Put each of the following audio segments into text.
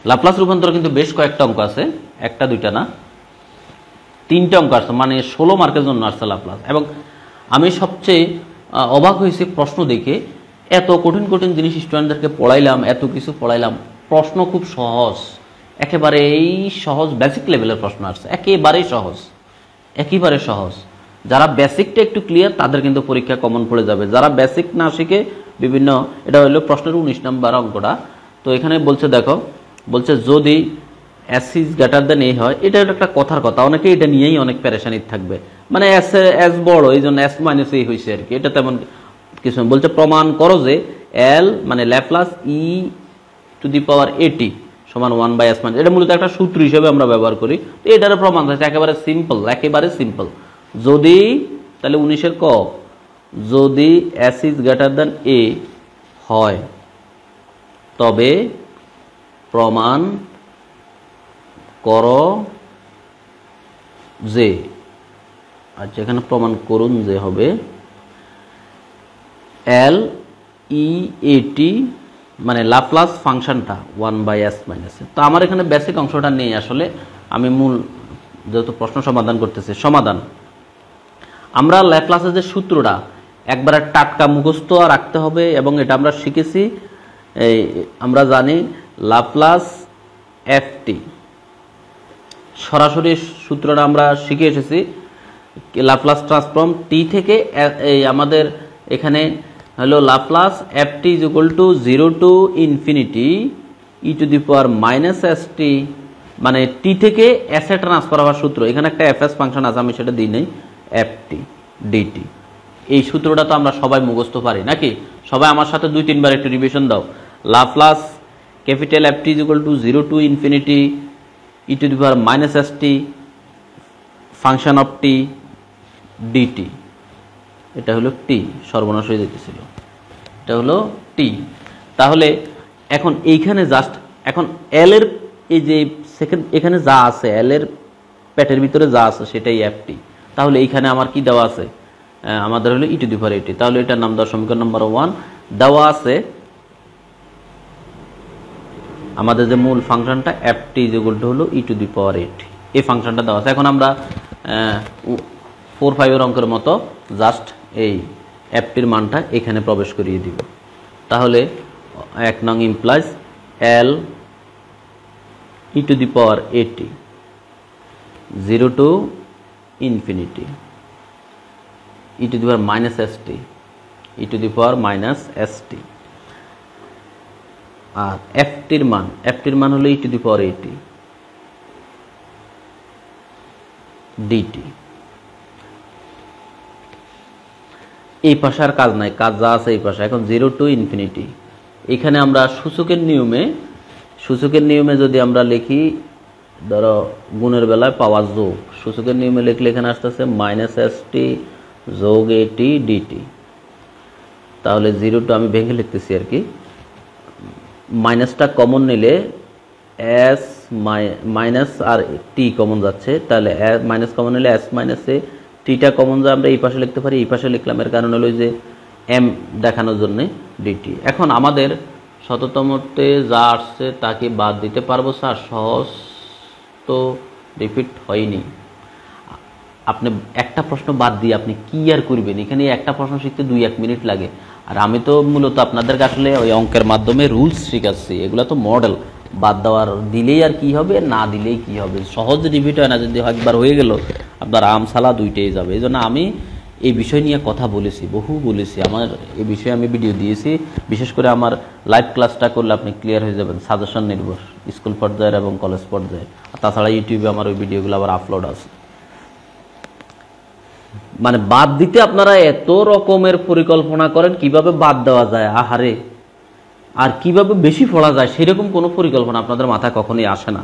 Laplace রূপান্তর কিন্তু বেশ কয়েকটা অঙ্ক আছে, একটা দুইটা না, 3টে অঙ্ক আসছে, মানে 16 মার্কের জন্য আসছে লাপ্লাস। এবং আমি সবচেয়ে অবাক হয়েছি প্রশ্ন দেখে, এত কঠিন কঠিন জিনিস স্টুডেন্টদেরকে পড়াইলাম, এত কিছু পড়াইলাম, প্রশ্ন খুব সহজ, একেবারে এই সহজ বেসিক লেভেলের প্রশ্ন আসছে, একেবারেই সহজ, একেবারে সহজ। যারা বেসিকটা একটু ক্লিয়ার তাদের কিন্তু পরীক্ষা কমন পড়ে যাবে। যারা বেসিক না শিখে বিভিন্ন, এটা হলো প্রশ্নের 19 নম্বর অঙ্কটা। তো এখানে বলছে, দেখো বলছে যদি এস ইজ গ্রেটার দেন এ হয়, এটা একটা কথার কথা, অনেকে এটা নিয়েই অনেক পেরেশানি থাকবে, মানে এস বড় এই জন্য এস মাইনাস এ হয়েছে আর কি, এটা তেমন কিছু বলছে। প্রমাণ করো যে এল মানে Laplace E to the power এটি সমান 1/s মাইনাস, এটা মূলত একটা সূত্র হিসেবে আমরা ব্যবহার করি। তো এটার প্রমাণ হচ্ছে একেবারে সিম্পল, একেবারে সিম্পল। যদি তাহলে 19-এর ক, যদি এস ইজ গ্রেটার দেন এ হয় তবে প্রমাণ করো যে, আচ্ছা এখানে প্রমাণ করুন যে হবে এল ই এ টি মানে লাপ্লাস ফাংশনটা 1/s মাইনাস। তো আমার এখানে বেসিক অংশটা নেই আসলে, আমি মূল যেহেতু প্রশ্ন সমাধান করতেছি, সমাধান আমরা ল্যাপ্লাসের যে সূত্রটা একবারে টাটকা মুখস্থ রাখতে হবে, এবং এটা আমরা শিখেছি, এই আমরা জানি লাপ্লাস এফটি সরাসরি সূত্রটা আমরা শিখে এসেছি, লাপ্লাস ট্রান্সফর্ম টি থেকে এই আমাদের এখানে হলো Laplace FT is equal to 0 to infinity e to the power minus s টি, মানে টি থেকে এস এ ট্রান্সফার হওয়ার সূত্র। এখানে একটা এফ এস ফাংশন আছে, আমি সেটা দিই নাই, এফটি ডিটি। এই সূত্রটা তো আমরা সবাই মুখস্থ পারি নাকি? সবাই আমার সাথে 2-3 বার একটু রিভিশন দাও। Laplace capital FT is equal to 0 to infinity e to the power minus s t function of t dt, এটা হলো টি, সর্বনাশ হয়ে যেতেছিল, এটা হলো টি। তাহলে এখন এইখানে জাস্ট এখন এল এর এই যে সেকেন্ড এখানে যা আছে, এল এর পেটের ভিতরে যা আছে সেটাই এফটি। তাহলে এইখানে আমার কি দেওয়া আছে, আমাদের হলো ই টু দি পাওয়ার এটি। তাহলে এটার নাম দেওয়া সমীকরণ নম্বর 1 দেওয়া আছে আমাদের যে মূল ফাংশনটা এফটি ইজ ইকুয়াল টু হলো ই টু দি পাওয়ার এটি, এই ফাংশনটা দেওয়া আছে। এখন আমরা 4-5 এর অঙ্কের মতো জাস্ট এই এফটির মানটা এখানে প্রবেশ করিয়ে দিব। তাহলে 1 নং implies L E to the power এটি 0 to infinity e to the power minus s t e to the power minus s t, আর এফটির মান হলো ই টু দি পাওয়ার এটি ডিটি। এই পাশে আর কাজ নাই, কাজ যা আছে এই পাশে। এখন 0 টু ইনফিনিটি, এখানে আমরা সূচকের নিয়মে যদি আমরা লিখি, ধরো গুণের বেলায় পাওয়ার যোগ, সূচকের নিয়মে লিখলে এখানে আসতেছে মাইনাস এস টি যোগ এটি ডিটি। তাহলে 0 টু আমি ভেঙে লিখতেছি আর কি, মাইনাসটা কমন নিলে এস মাইনাস আর টি কমন যাচ্ছে, তাহলে মাইনাস কমন নিলে এস মাইনাস এ, টিটা কমন যায় আমরা এই পাশে লিখতে পারি, এই পাশে লিখলাম, এর কারণ হলো যে এম দেখানোর জন্য ডিটি। এখন আমাদের শততমতে যা আসছে তাকে বাদ দিতে পারবো স্যার? সহজ তো রিপিট হয়নি, আপনি একটা প্রশ্ন বাদ দিয়ে আপনি কি আর করবেন? এখানে একটা প্রশ্ন শিখতে 2-1 মিনিট লাগে, আর আমি তো মূলত আপনাদেরকে আসলে ওই অঙ্কের মাধ্যমে রুলস শিখাচ্ছি, এগুলো তো মডেল, বাদ দেওয়ার দিলেই আর কি হবে, না দিলেই কি হবে, সহজ রিপিট হয় না। যদি একবার হয়ে গেল আপনার আমসালা দুইটাই যাবে। এই জন্য আমি এই বিষয় নিয়ে কথা বলেছি, বহু বলেছি, আমার এই বিষয়ে আমি ভিডিও দিয়েছি। বিশেষ করে আমার লাইভ ক্লাসটা করলে আপনি ক্লিয়ার হয়ে যাবেন, সাজেশন নির্ভর স্কুল পর্যায়ের এবং কলেজ পর্যায়ে। তাছাড়া ইউটিউবে আমার ওই ভিডিওগুলো আবার আপলোড আছে। মানে বাদ দিতে আপনারা এত রকমের পরিকল্পনা করেন কিভাবে বাদ দেওয়া যায়, আহারে, আর কিভাবে বেশি পড়া যায় সেরকম কোনো পরিকল্পনা আপনাদের মাথায় কখনোই আসে না।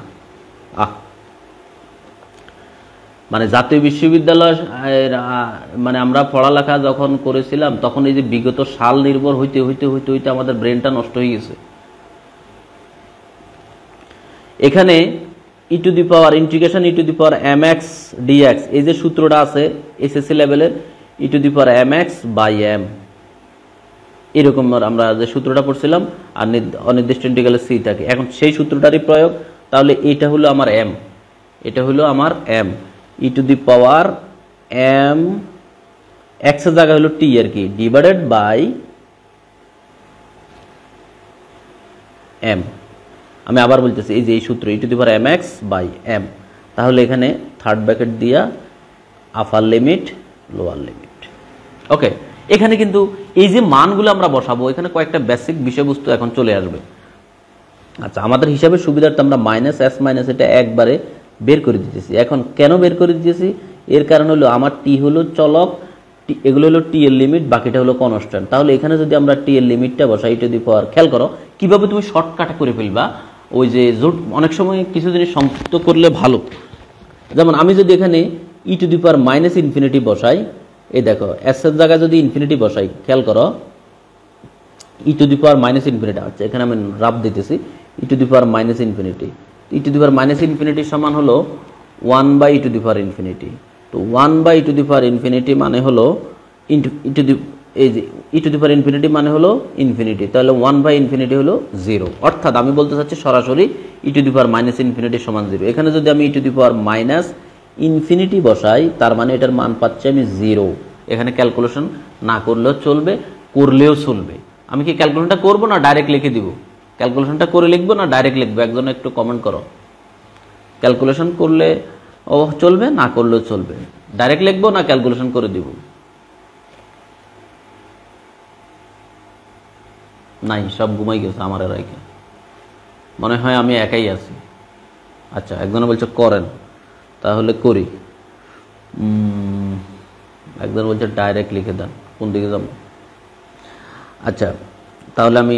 মানে জাতীয় বিশ্ববিদ্যালয় মানে আমরা পড়ালেখা যখন করেছিলাম তখন এই যে বিগত সাল নির্ভর হইতে হইতে হইতে হইতে আমাদের ব্রেনটা নষ্ট হয়ে গেছে। এখানে e to the power integration e to the power m x dx, এই যে সূত্রটা আছে এসএসসি লেভেলের, e to the power m x by m এরকম আমরা যে সূত্রটা পড়ছিলাম, আর অনির্দিষ্ট ইন্টিগ্রালে সি থাকে। এখন সেই সূত্রটারই প্রয়োগ, তাহলে এটা হলো আমার এম, এটা হলো আমার m e to the power m, x এর জায়গা হলো টি আর কি, ডিভাইডেড বাই এম। আমি আবার বলতেছি, এই যে এই সূত্র e to the power m x by m, তাহলে এখানে থার্ড ব্র্যাকেট দিয়া upper limit lower limit. Okay, এখানে কিন্তু এই যে মানগুলো আমরা বসাবো, এখানে কয়েকটা বেসিক বিষয়বস্তু এখন চলে আসবে। আচ্ছা, আমাদের হিসাবের সুবিধার্থে আমরা মাইনাস এস মাইনাস এটা একবারে বের করে দিতেছি। এখন কেন বের করে দিতেছি? এর কারণ হলো আমার টি হলো চলক, এগুলো হলো টি এর লিমিট, বাকিটা হলো কনস্ট্যান্ট। তাহলে এখানে যদি আমরা টি এর লিমিটটা বসাই ই টু দি পাওয়ার, খেয়াল করো কিভাবে তুমি শর্টকাটে করে ফেলবা। ওই যে অনেক সময় কিছু জিনিস সংযুক্ত করলে ভালো, যেমন আমি যদি এখানে e to the power minus infinity বসাই, এই দেখো এস এর জায়গায় যদি ইনফিনিটি বসাই, খেয়াল করো e to the power minus infinity, আচ্ছা এখানে আমি রাব দিতেছি e to the power minus infinity, e to the power minus infinity সমান হলো 1 by e to the power infinity. তো 1 by e to the power infinity মানে হলো ই টু দি, এই যে ই টু দি পাওয়ার ইনফিনিটি মানে হলো ইনফিনিটি, তাহলে 1 বাই ইনফিনিটি হলো 0। অর্থাৎ আমি বলতে চাচ্ছি সরাসরি e to the power minus infinity সমান 0। এখানে যদি আমি e to the power minus infinity বসাই, তার মানে এটার মান পাচ্ছি আমি 0। এখানে ক্যালকুলেশন না করলেও চলবে, করলেও চলবে। আমি কি ক্যালকুলেশনটা করবো না ডাইরেক্ট লিখে দিব? ক্যালকুলেশনটা করে লিখবো না ডাইরেক্ট লিখবো? একজন একটু কমেন্ট করো। ক্যালকুলেশন করলে ও চলবে, না করলেও চলবে। ডাইরেক্ট লিখবো না ক্যালকুলেশন করে দিব? নাই, সব ঘুমাই গেছে আমার এরাইকে, মনে হয় আমি একাই আছি। আচ্ছা, একজনে বলছে করেন, তাহলে করি। একজন বলছে ডাইরেক্ট লিখে দেন, কোন দিকে যাব? আচ্ছা, তাহলে আমি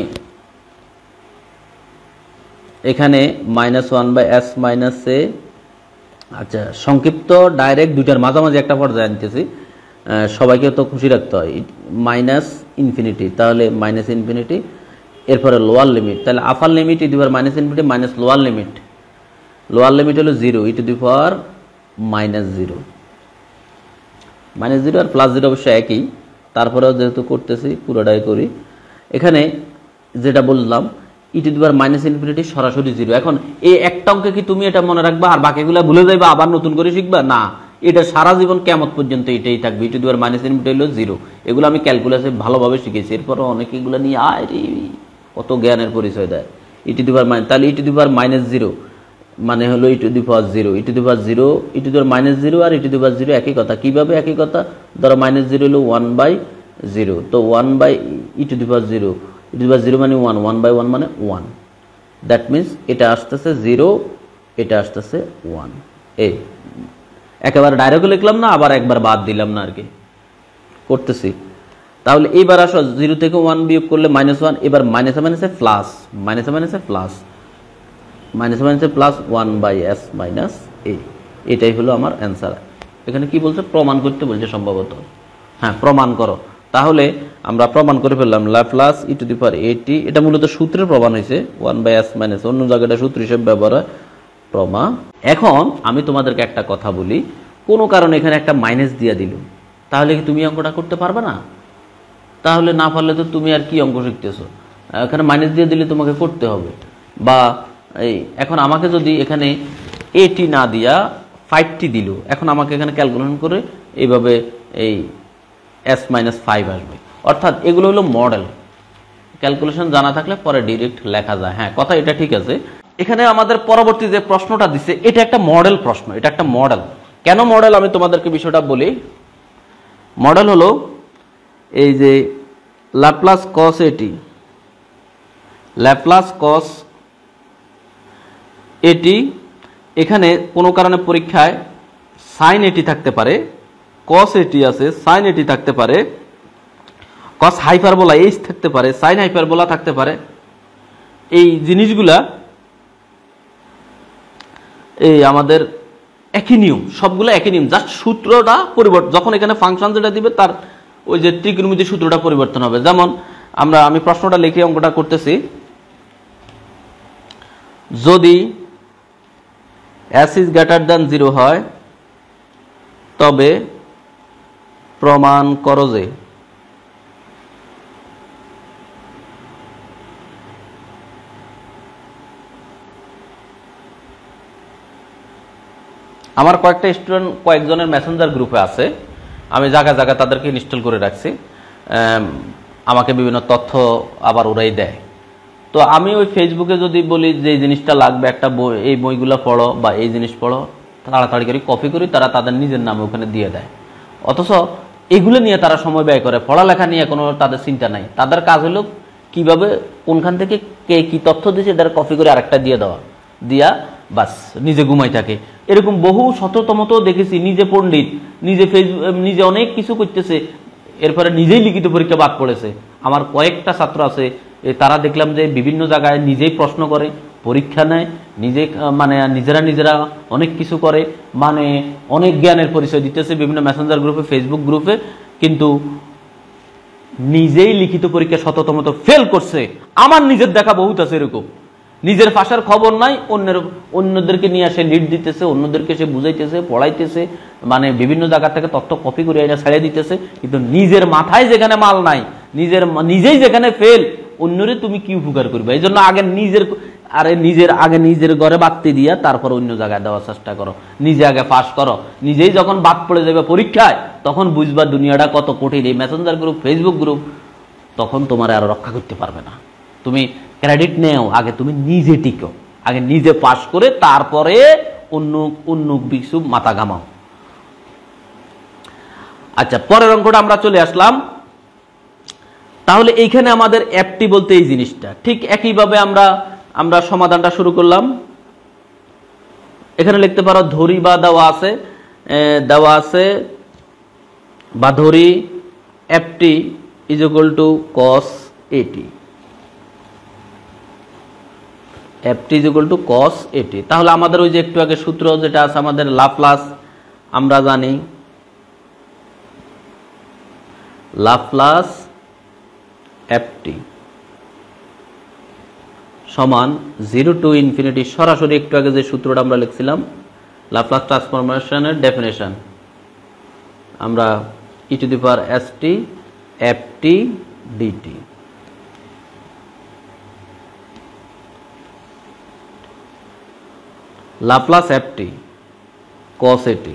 এখানে -1 বাই এস মাইনাস এ, আচ্ছা সংক্ষিপ্ত ডাইরেক্ট দুইটার মাঝামাঝি একটা পর্যায়ে আনতেছি, সবাইকে তো খুশি রাখতে হয়। মাইনাস ইনফিনিটি, তাহলে মাইনাস ইনফিনিটি, এরপরে লোয়ার লিমিট, তাহলে আপার limit E to the power minus infinity minus lower limit, lower limit হলো 0 ই টু দি পাওয়ার -0, -0 আর +0 অবশ্য একই, তারপরেও যেহেতু করতেছি পুরোটাই করি। এখানে যেটা বললাম e to the power minus infinity সরাসরি 0। এখন এই একটা অঙ্কে কি তুমি এটা মনে রাখবা আর বাকিগুলো ভুলে যাইবা, আবার নতুন করে শিখবা? না, এটা সারা জীবন কিয়ামত পর্যন্ত এটাই থাকবে, e to the power minus infinity হলো 0। এগুলো আমি ক্যালকুলাসে ভালোভাবে শিখেছি, এরপরও অনেকে এগুলো নিয়ে কত জ্ঞানের পরিচয় দেয়। ই টু দি পাওয়ার তাহলে ই টু দি পাওয়ার -0 মানে হলো e to the power 0, e to the power 0, e to the power -0 আর ই টু দি পাওয়ার 0 একই কথা। কিভাবে একই কথা? ধরো -0 হলো 1/0, তো 1 by e to the power 0, e to the power 0 মানে 1, 1/1 মানে 1, দ্যাট মিনস এটা আসতেছে 0, এটা আসতেছে 1। এই একেবারে ডাইরেক্ট লিখলাম না, আবার একবার বাদ দিলাম না আর কি, করতেছি। তাহলে এইবার আসো 0 থেকে 1 বিয়োগ করলে -1, এবার মাইনাসে মাইনাসে প্লাস, মাইনাসে মাইনাসে প্লাস, মাইনাসে মাইনাসে প্লাস 1 বাই এস মাইনাস এ, এটাই হলো আমার অ্যান্সার। এখানে কি বলছে? প্রমাণ করতে বলছে সম্ভবত। হ্যাঁ, প্রমাণ করো। তাহলে আমরা প্রমাণ করে ফেললাম Laplace E to the power এটি, এটা মূলত সূত্রের প্রমাণ হয়েছে 1 বাই এস মাইনাস, অন্য জায়গাটা সূত্র হিসেবে ব্যবহার হয় প্রমা। এখন আমি তোমাদেরকে একটা কথা বলি, কোনো কারণে এখানে একটা মাইনাস দিয়ে দিল, তাহলে কি তুমি অঙ্কটা করতে পারবে না? তাহলে না পারলে তো তুমি আর কি অঙ্ক শিখতেছো? এখানে মাইনাস দিয়ে দিলে তোমাকে করতে হবে। বা এই এখন আমাকে যদি এখানে এটি না দিয়া 5টি দিল, এখন আমাকে এখানে ক্যালকুলেশন করে এইভাবে এই s-5 আসবে। অর্থাৎ এগুলো হলো মডেল, ক্যালকুলেশন জানা থাকলে পরে ডিরেক্ট লেখা যায়। হ্যাঁ, কথা এটা ঠিক আছে। এখানে আমাদের পরবর্তী যে প্রশ্নটা দিচ্ছে, এটা একটা মডেল প্রশ্ন, এটা একটা মডেল। কেন মডেল আমি তোমাদেরকে বিষয়টা বলি। মডেল হলো এই যে ল্যাপ্লাস কস এটি, ল্যাপ্লাস কস এটি, এখানে কোনো কারণে পরীক্ষায় সাইন এটি থাকতে পারে, কস এটি আছে, সাইন এটি থাকতে পারে, কস হাইপারবোলা এইচ থাকতে পারে, সাইন হাইপারবোলা থাকতে পারে। এই জিনিসগুলা এই আমাদের একই নিয়ম, সবগুলো একই নিয়ম, জাস্ট সূত্রটা পরিবর্তন। যখন এখানে ফাংশন যেটা দিবে তার ওই যে ত্রিকোণমিতির সূত্রটা পরিবর্তন হবে। যেমন আমি প্রশ্নটা লিখে অঙ্কটা করতেছি, যদি s is greater than 0 হয় তবে প্রমাণ করো যে আমার কয়েকটা স্টুডেন্ট কয়েকজনের মেসেঞ্জার গ্রুপে আছে, আমি জায়গায় জায়গায় তাদেরকে ইনস্টল করে রাখছি, আমাকে বিভিন্ন তথ্য আবার ওরাই দেয়। তো আমি ওই ফেসবুকে যদি বলি যে এই জিনিসটা লাগবে, একটা বই, এই বইগুলো পড়ো বা এই জিনিস পড়ো, তাড়াতাড়ি করে কপি করি, তারা তাদের নিজের নামে ওখানে দিয়ে দেয়। অথচ এগুলো নিয়ে তারা সময় ব্যয় করে, পড়ালেখা নিয়ে কোনো তাদের চিন্তা নাই। তাদের কাজ হলো কিভাবে কোনখান থেকে কে কি তথ্য দিয়েছে এটার কপি করে আরেকটা দিয়ে দেওয়া, দিয়া বাস নিজে ঘুমাই থাকে। এরকম বহু শততমতো দেখেছি, নিজে পণ্ডিত, নিজে নিজে অনেক কিছু করতেছে, এরপরে নিজেই লিখিত পরীক্ষা বাদ পড়েছে। আমার কয়েকটা ছাত্র আছে, তারা দেখলাম যে বিভিন্ন জায়গায় নিজেই প্রশ্ন করে, পরীক্ষা নেয়, নিজে মানে নিজেরা অনেক কিছু করে, মানে অনেক জ্ঞানের পরিচয় দিতেছে বিভিন্ন মেসেঞ্জার গ্রুপে, ফেসবুক গ্রুপে, কিন্তু নিজেই লিখিত পরীক্ষা শততমতো ফেল করছে। আমার নিজের দেখা বহুত আছে এরকম, নিজের ভাষার খবর নাই, অন্যদেরকে নিয়ে সে লিড দিতেছে, অন্যদেরকে সে বুঝাইতেছে, পড়াইতেছে, মানে বিভিন্ন জায়গা থেকে তথ্য কপি করে এনে ছেড়ে দিতেছে, কিন্তু নিজের মাথায় যেখানে মাল নাই, নিজেই যেখানে ফেল, অন্যরে তুমি কি উপকার করবে? এই জন্য আগে নিজের ঘরে বাতি দিয়া তারপর অন্য জায়গায় দেওয়ার চেষ্টা করো, নিজে আগে পাস করো। নিজেই যখন বাদ পড়ে যাবে পরীক্ষায়, তখন বুঝবা দুনিয়াটা কত কঠিন। এই মেসেঞ্জার গ্রুপ, ফেসবুক গ্রুপ তখন তোমার আর রক্ষা করতে পারবে না। তুমি ক্রেডিট নেও, আগে তুমি নিজে টিকো, আগে নিজে পাস করে তারপরে অন্য কিছু মাথা ঘামাও। আচ্ছা, পরের অঙ্কটা আমরা চলে আসলাম। তাহলে এইখানে আমাদের অ্যাপটি বলতে এই জিনিসটা, ঠিক একইভাবে আমরা সমাধানটা শুরু করলাম। এখানে লিখতে পারো ধরি বা দেওয়া আছে বা ধরি অ্যাপটি is equal two cos AT, অ্যাপটি is equal two cos AT। তাহলে আমাদের ওই যে একটু আগে সূত্র যেটা আছে আমাদের লাপ্লাস, আমরা জানি লাপ্লাস অ্যাপটি সমান 0 টু ইনফিনিটি, সরাসরি একটু আগে যে সূত্রটা আমরা লিখছিলাম লাপ্লাস ট্রান্সফরমেশনের ডেফিনেশন, আমরা e to the power st ft dt। Laplace অ্যাপটি cos AT,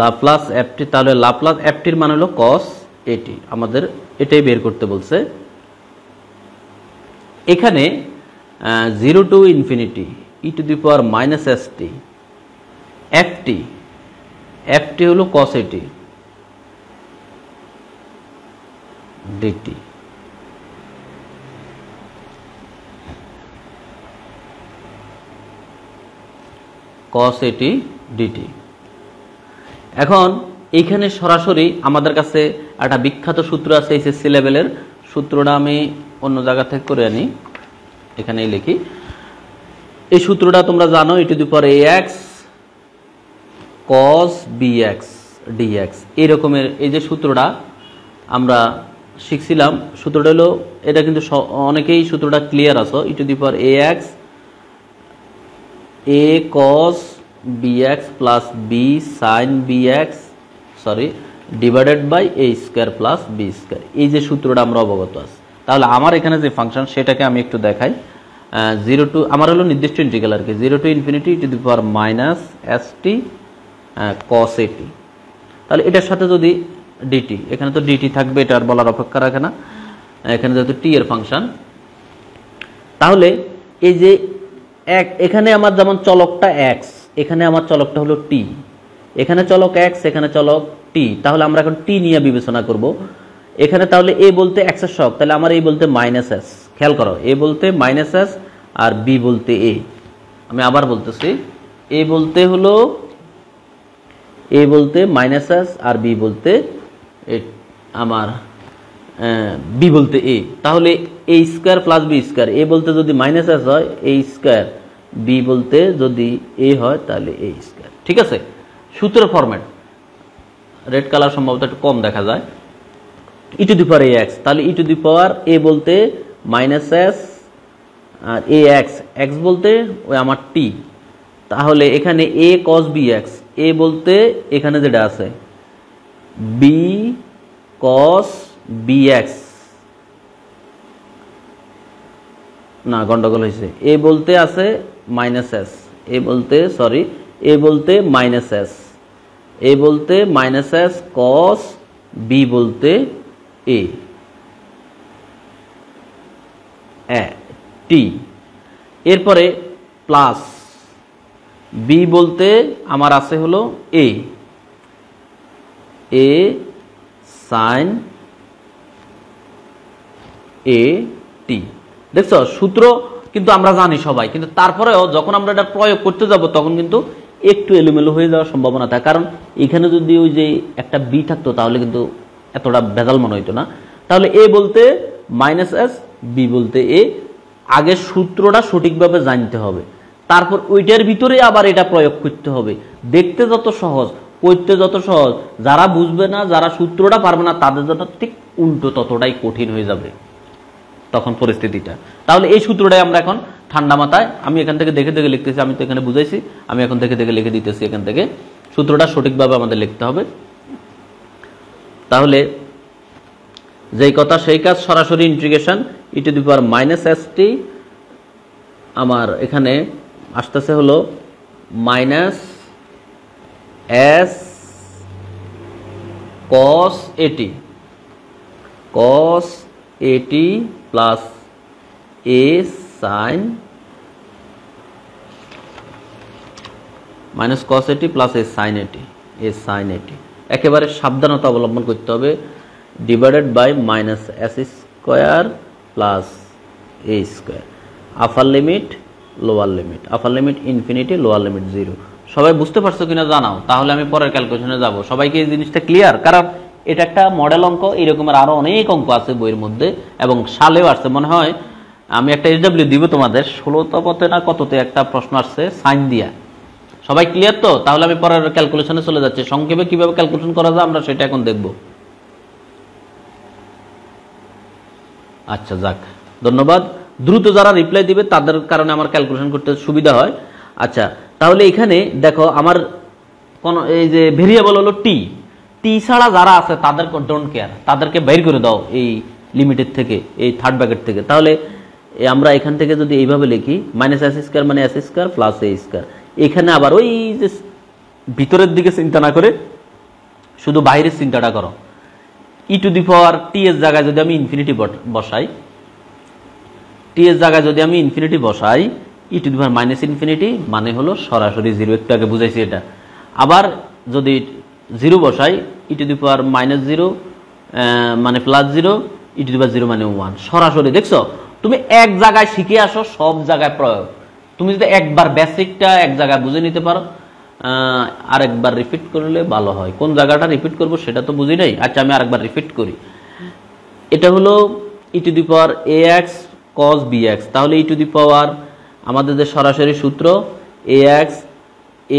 লাপ্লাস অ্যাপটি, তাহলে লাপ্লাস অ্যাপটির মান হলো cos AT, আমাদের এটাই বের করতে বলছে। এখানে 0 to infinity e to the power minus st ft হলো cos AT dt। cos AT dt। এখন এইখানে সরাসরি আমাদের কাছে একটা বিখ্যাত সূত্র আছে এসএসসি লেভেলের, সূত্রটা আমি অন্য জায়গা থেকে করে আনি, এখানেই লিখি। এই সূত্রটা তোমরা জানো, e to the power ax cos bx dx, এই রকমের এই যে সূত্রটা আমরা শিখছিলাম, সূত্রটা হলো এটা, কিন্তু অনেকেই সূত্রটা ক্লিয়ার আছো, e to the power ax a cos bx plus b sin bx divided by a square plus b square, এই যে সূত্রটা আমরা অবগত আছি। তাহলে আমার এখানে যে ফাংশন সেটাকে আমি একটু দেখাই। 0 টু আমার হলো নির্দিষ্ট ইন্টিগ্রাল আর কি, 0 to infinity two the power minus st cos AT। তাহলে এটার সাথে যদি dt, এখানে তো dt থাকবে, এটা আর বলার অপেক্ষা রাখে না, এখানে যেহেতু t এর ফাংশন, তাহলে এই যে এখানে আমার যেমন চলকটা x, এখানে আমার চলকটা হলো t, এখানে চলক x, এখানে চলক t, তাহলে আমরা এখন t নিয়ে বিবেচনা করব এখানে। তাহলে a বলতে x এর সহগ, তাহলে আমার a বলতে মাইনাস s, খেয়াল করো, a বলতে মাইনাস s আর b বলতে a। আমি আবার বলতেছি, a বলতে মাইনাস s আর b বলতে আমার b বলতে a। তাহলে a square plus b square, a বলতে যদি মাইনাস s হয় a স্কয়ার, b বলতে যদি a হয় তাহলে a স্কয়ার। ঠিক আছে, সূত্র ফরম্যাট, রেড কালার সম্ভবত একটু কম দেখা যায়। e to the power ax, তাহলে e to the power a বলতে মাইনাস s আর ax, x বলতে ওই আমার t, তাহলে এখানে a cos bx, a বলতে এখানে যেটা আছে b cos bx, না গন্ডগোল হয়েছে, a বলতে আছে মাইনাস s, এ বলতে সরি এ বলতে মাইনাস এস, এ বলতে মাইনাস এস কস বি বলতে এ টি, এরপরে প্লাস বি বলতে আমার আছে হলো এ সাইন এ টি। দেখছো সূত্র কিন্তু আমরা জানি সবাই, কিন্তু তারপরেও যখন আমরা এটা প্রয়োগ করতে যাব তখন কিন্তু একটু এলোমেলো হয়ে যাওয়ার সম্ভাবনা থাকে, কারণ এখানে যদি ওই যে একটা বি থাকতো তাহলে কিন্তু এতটা ভেজাল মনে হইতো না। তাহলে এ বলতে মাইনাস এস, বি বলতে এ, আগে সূত্রটা সঠিকভাবে জানতে হবে, তারপর ওইটার ভিতরে আবার এটা প্রয়োগ করতে হবে। দেখতে যত সহজ, করতে যত সহজ, যারা বুঝবে না, যারা সূত্রটা পারবে না, তাদের জন্য ঠিক উল্টো ততটাই কঠিন হয়ে যাবে তখন পরিস্থিতিটা। তাহলে এই সূত্রটাই আমরা এখন ঠান্ডা মাথায়, আমি এখান থেকে দেখে দেখে লিখতেছি, আমি তো এখানে বুঝাইছি, আমি এখন দেখে দেখে লিখে দিতেছি। এখান থেকে সূত্রটা সঠিকভাবে আমাদের লিখতে হবে। তাহলে যেই কথা সেই কাজ, সরাসরি integration e to the power minus s টি, আমার এখানে আসতেছে হলো মাইনাস এস কস এটি, কস এটি plus a sign, minus cos এটি প্লাস এ সাইন এটি, এ সাইন এটি। একেবারে সাবধানতা অবলম্বন করতে হবে। Divided by minus s square plus a square, upper limit lower limit, upper limit infinity, lower limit 0। সবাই বুঝতে পারছো কিনা জানাও, তাহলে আমি পরের ক্যালকুলেশনে যাব। সবাইকে এই জিনিসটা ক্লিয়ার? কারণ এটা একটা মডেল অঙ্ক, এরকমের আরো অনেক অঙ্ক আছে বইয়ের মধ্যে এবং সালেও আসছে। মনে হয় আমি একটা SW দিব তোমাদের, 16 না কততে একটা প্রশ্ন আসছে সাইন দিয়া। সবাই ক্লিয়ার তো? তাহলে আমি পরের ক্যালকুলেশনে চলে যাচ্ছি। সংক্ষেপে কিভাবে ক্যালকুলেশন করা যায় আমরা সেটা এখন দেখব। আচ্ছা যাক, ধন্যবাদ। দ্রুত যারা রিপ্লাই দিবে তাদের কারণে আমার ক্যালকুলেশন করতে সুবিধা হয়। আচ্ছা, তাহলে এখানে দেখো আমার কোন এই যে ভেরিয়েবল হলো টি, টি ছাড়া যারা আছে তাদের ডোন্ট কেয়ার, তাদেরকে বের করে দাও এই লিমিটের থেকে, এই থার্ড ব্র্যাকেট থেকে। তাহলে আমরা এখান থেকে যদি এইভাবে লিখি মাইনাস এস স্কোয়ার মানে S square plus a square, এখানে আবার ওই যে ভিতরের দিকে চিন্তা না করে শুধু বাইরের চিন্তাটা করো। ই টু দি পাওয়ার টি এর জায়গায় যদি আমি ইনফিনিটি বসাই, টি এর জায়গায় যদি আমি ইনফিনিটি বসাই, e to the power minus infinity মানে হলো সরাসরি 0, একটু আগে বুঝাইছি এটা। আবার যদি 0 বসাই, e to the power minus 0 মানে plus 0, e to the power 0 মানে 1, সরাসরি। দেখছো, তুমি এক জায়গায় শিখে আসো, সব জায়গায় প্রয়োগ। তুমি যদি একবার বেসিকটা এক জায়গায় বুঝে নিতে পারো, আরেকবার রিপিট করলে ভালো হয়। কোন জায়গাটা রিপিট করবো সেটা তো বুঝি নাই। আচ্ছা, আমি আরেকবার রিপিট করি। এটা হলো e to the power a x cos b x. তাহলে ই টু দি পাওয়ার আমাদের যে সরাসরি সূত্র a x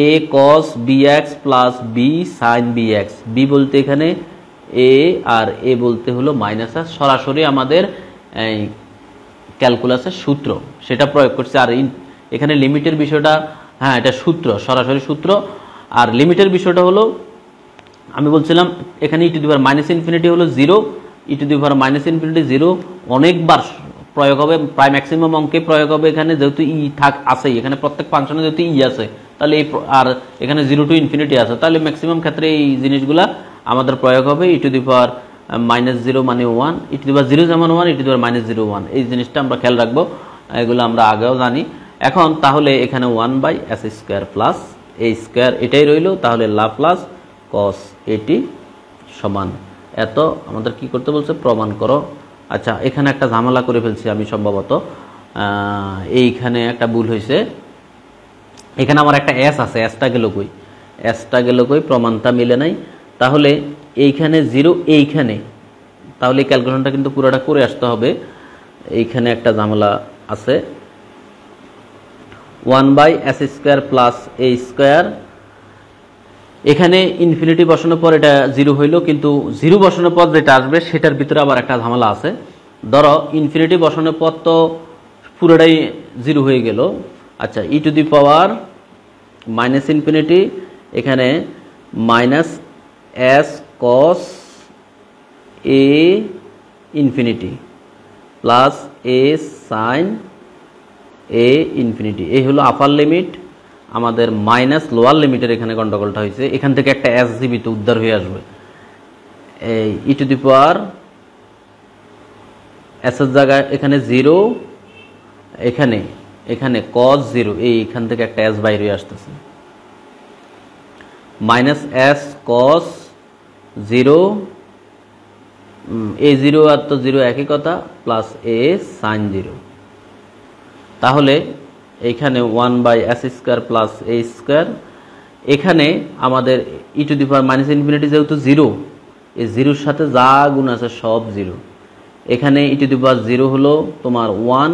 a cos b x plus b sine b x, b বলতে এখানে এ আর এ বলতে হলো মাইনাস এস, সরাসরি আমাদের ক্যালকুলাসের সূত্র সেটা প্রয়োগ করছে। আর এখানে লিমিটের বিষয়টা, হ্যাঁ এটা সূত্র, সরাসরি সূত্র। আর লিমিটের বিষয়টা হলো আমি বলছিলাম এখানে e to the power minus infinity হলো 0, e to the power minus infinity 0 অনেকবার প্রয়োগ হবে, প্রায় ম্যাক্সিমাম অঙ্কে প্রয়োগ হবে। এখানে যেহেতু ই আছেই, এখানে প্রত্যেক ফাংশনে যেহেতু ই আছে, তাহলে এই আর এখানে 0 টু ইনফিনিটি আছে, তাহলে ম্যাক্সিমাম ক্ষেত্রে এই জিনিসগুলা আমাদের প্রয়োগ হবে। ই টু দি পাওয়ার মাইনাস 0 মানে 1, ই টু দি পাওয়ার 0 যেমন 1, ই টু দি পাওয়ার মাইনাস 0 1, এই জিনিসটা আমরা খেয়াল রাখবো। এগুলো আমরা আগেও জানি। এখন তাহলে এখানে 1 by s square plus a square এটাই রইল। তাহলে লাপ্লাস কস এটি সমান এত। আমাদের কি করতে বলছে? প্রমাণ করো। আচ্ছা, এখানে একটা ঝামেলা করে ফেলছি আমি সম্ভবত, এইখানে একটা ভুল হয়েছে। এখানে আমার একটা এস আছে, এসটা গেল কই? এসটা গেল কই? প্রমাণটা মিলে নাই। তাহলে এইখানে 0 এইখানে, তাহলে এই ক্যালকুলেশনটা কিন্তু পুরোটা করে আসতে হবে। এইখানে একটা ঝামেলা আছে। 1 by s square plus a square, এখানে ইনফিনিটি বসানোর পর এটা 0 হইল, কিন্তু 0 বসানোর পর যেটা আসবে সেটার ভিতরে আবার একটা ঝামেলা আছে। ধরো ইনফিনিটি বসানোর পর তো পুরোটাই 0 হয়ে গেল। আচ্ছা, e to the power minus infinity, এখানে minus s cos a infinity plus a sine a infinity, এই হলো আপার লিমিট। আমাদের মাইনাস লোয়ার লিমিটের এখানে গন্ডগোলটা হয়েছে। এখান থেকে একটা এস জীবিত উদ্ধার হয়ে আসবে। এই ই টু দি পাওয়ার এস এর জায়গায় এখানে 0, এখানে এখানে cos 0, এইখান থেকে একটা এস বাইরে হয়ে আসতেছে, মাইনাস এস cos 0, এ 0 আর তো 0 একই কথা, প্লাস এ সাইন 0। তাহলে এইখানে 1/s² প্লাস এ স্কোয়ার, এখানে আমাদের e to the power minus infinity যেহেতু 0, এই 0-র সাথে যা গুণ আছে সব 0। এখানে ই টু দি পাওয়ার 0 হলো তোমার 1,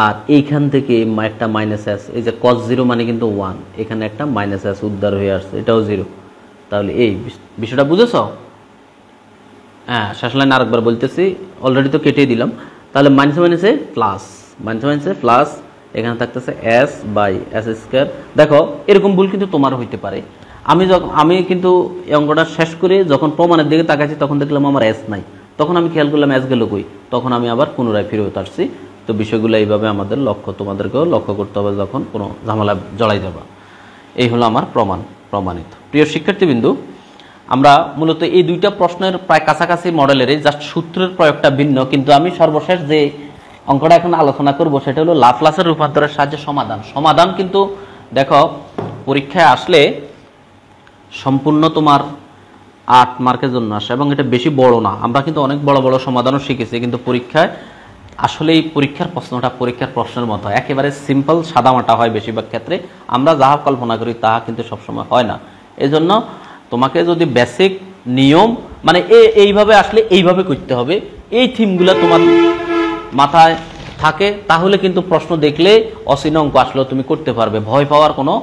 আর এইখান থেকে একটা মাইনাস এস, এই যে cos 0 মানে কিন্তু 1, এখানে একটা মাইনাস এস উদ্ধার হয়ে আসছে, এটাও 0। তাহলে এই বিষয়টা বুঝেছ? হ্যাঁ, শেষ লাইন আরেকবার বলতেছি, অলরেডি তো কেটে দিলাম। তাহলে মাইনাস মাইনাসে প্লাস, মাইনাস মাইনাসে প্লাস, এখানে থাকতেছে s/s²। দেখো এরকম ভুল কিন্তু তোমার হইতে পারে। আমি কিন্তু এই অঙ্কটা শেষ করে যখন প্রমাণের দিকে তাকাচ্ছি তখন দেখলাম আমার এস নাই, তখন আমি খেয়াল করলাম এস গেল কই, তখন আমি আবার পুনরায় ফেরত আসছি। তো বিষয়গুলো এইভাবে আমাদের তোমাদেরকেও লক্ষ্য করতে হবে যখন কোনো ঝামেলা জড়াই যাবা। এই হলো আমার প্রমাণিত। প্রিয় শিক্ষার্থীবৃন্দু, আমরা মূলত এই দুইটা প্রশ্নের প্রায় কাছাকাছি মডেলের, জাস্ট সূত্রের প্রয়োগটা ভিন্ন, কিন্তু আমি সর্বশেষ যে অঙ্কটা এখন আলোচনা করব সেটা হলো ল্যাপ্লাসের রূপান্তরের সাহায্যে সমাধান। কিন্তু দেখো পরীক্ষায় আসলে সম্পূর্ণ তোমার 8 মার্কের জন্য আসে এবং এটা বেশি বড় না। আমরা কিন্তু অনেক বড় বড় সমাধানও শিখেছি, কিন্তু পরীক্ষায় আসলে এই পরীক্ষার প্রশ্নটা পরীক্ষার প্রশ্নের মতো একেবারে সিম্পল সাদামাটা হয় বেশিরভাগ ক্ষেত্রে। আমরা যাহা কল্পনা করি তাহা কিন্তু সবসময় হয় না। এজন্য তোমাকে যদি বেসিক নিয়ম মানে এইভাবে আসলে এইভাবে করতে হবে, এই থিমগুলো তোমার মাথায় থাকে, তাহলে কিন্তু প্রশ্ন দেখলে অসীম অঙ্ক আসলেও তুমি করতে পারবে, ভয় পাওয়ার কোনো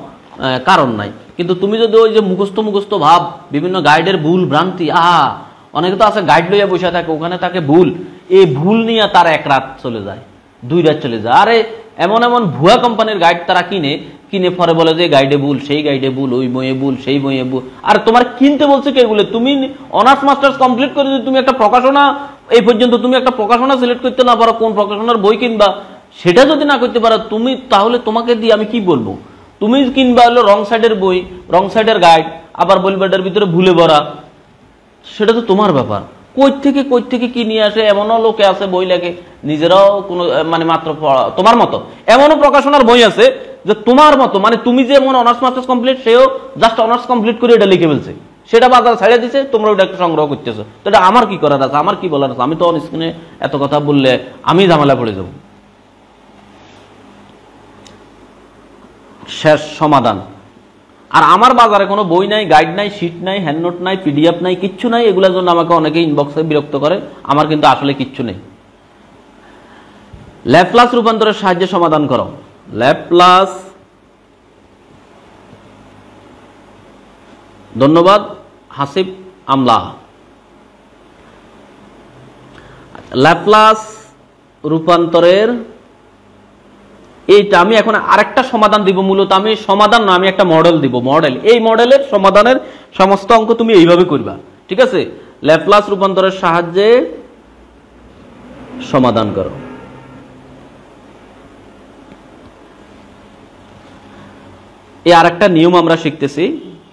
কারণ নাই। কিন্তু তুমি যদি ওই যে মুখস্থ ভাব, বিভিন্ন গাইডের ভুল ভ্রান্তি, অনেকে তো আছে গাইড লইয়া বসে থাকে, ওখানে থাকে ভুল, এই ভুল নিয়ে তার 1 রাত চলে যায়, 2 রাত চলে যায়। আরে এমন ভুয়া কোম্পানির গাইড তারা কিনে পরে বলে যে গাইডে ভুল, সেই গাইডে ভুল, ওই বইয়ে ভুল, সেই বইয়ে ভুল। আর তোমার কিনতে বলছে কে এগুলো? তুমি অনার্স মাস্টার্স কমপ্লিট করে যদি তুমি একটা প্রকাশনা, এই পর্যন্ত তুমি একটা প্রকাশনা সিলেক্ট করতে না পারো কোন প্রকাশনার বই কিনবা, সেটা যদি না করতে পারো তুমি, তাহলে তোমাকে দিয়ে আমি কি বলবো? তুমি কিনবা হলো রং সাইডের বই, রং সাইডের গাইড, আবার বলবে এটার ভিতরে ভুলে ভরা, সেটা তো তোমার ব্যাপার। কই থেকে কি নিয়ে আসে? এমনও লোকে আছে বই লেখে নিজেরাও কোনো মানে মাত্র তোমার মতো, এমনও প্রকাশনার বই আছে যে তোমার মতো, মানে তুমি যে মনে অনার্স মাস্টার্স কমপ্লিট, সেও জাস্ট অনার্স কমপ্লিট করে এটা লিখে ফেলছে, সেটা বাজার ছাড়িয়ে দিচ্ছে, তোমরা ওটা একটা সংগ্রহ করতেছো। তো এটা আমার কি করার আছে, আমার কি বলার আছে? আমি তো অন স্ক্রিনে এত কথা বললে আমি ঝামেলা পড়ে যাব। শেষ সমাধান। আর আমার বাজারে কোনো বই নাই, গাইড নাই, শিট নাই, হ্যান্ড নোট নাই, পিডিএফ নাই, কিচ্ছু নাই। এগুলোর জন্য আমাকে অনেকে ইনবক্সে বিরক্ত করে, আমার কিন্তু আসলে কিচ্ছু নেই। ল্যাপ্লাস রূপান্তরের সাহায্যে সমাধান করো। ল্যাপ্লাস, ধন্যবাদ হাসিব আমলা। ল্যাপ্লাস রূপান্তরের এইটা আমি এখন আরেকটা সমাধান দিব। মূলত আমি সমাধান না, আমি একটা মডেল দিব। এই মডেলের সমাধানের সমস্ত অঙ্ক তুমি এইভাবে করবা, ঠিক আছে? ল্যাপ্লাস রূপান্তরের সাহায্যে সমাধান করো। এই আরেকটা নিয়ম আমরা শিখতেছি।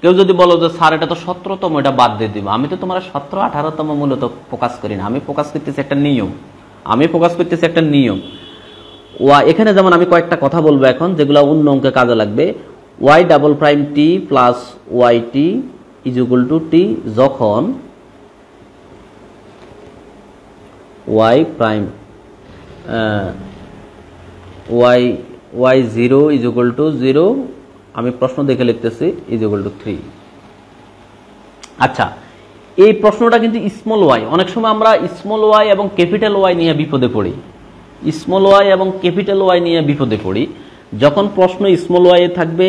কেউ যদি বলো যে স্যার এটা তো 17তম, এটা বাদ দিয়ে দিব, আমি তো তোমার 17, 18তম মূলত ফোকাস করি না। আমি ফোকাস করতেছি একটা নিয়ম। এখানে যেমন আমি কয়েকটা কথা বলবো এখন, যেগুলো অন্য অঙ্কে কাজে লাগবে। y'' t plus yt is equal two t যখন y0 ইজ ইকুয়াল টু 0, আমি প্রশ্ন দেখে লিখতেছি, ইজ ইকুয়াল টু 3। আচ্ছা, এই প্রশ্নটা কিন্তু স্মল ওয়াই, অনেক সময় আমরা স্মল ওয়াই এবং ক্যাপিটাল ওয়াই নিয়ে বিপদে পড়ি। যখন প্রশ্ন স্মল ওয়াই এ থাকবে,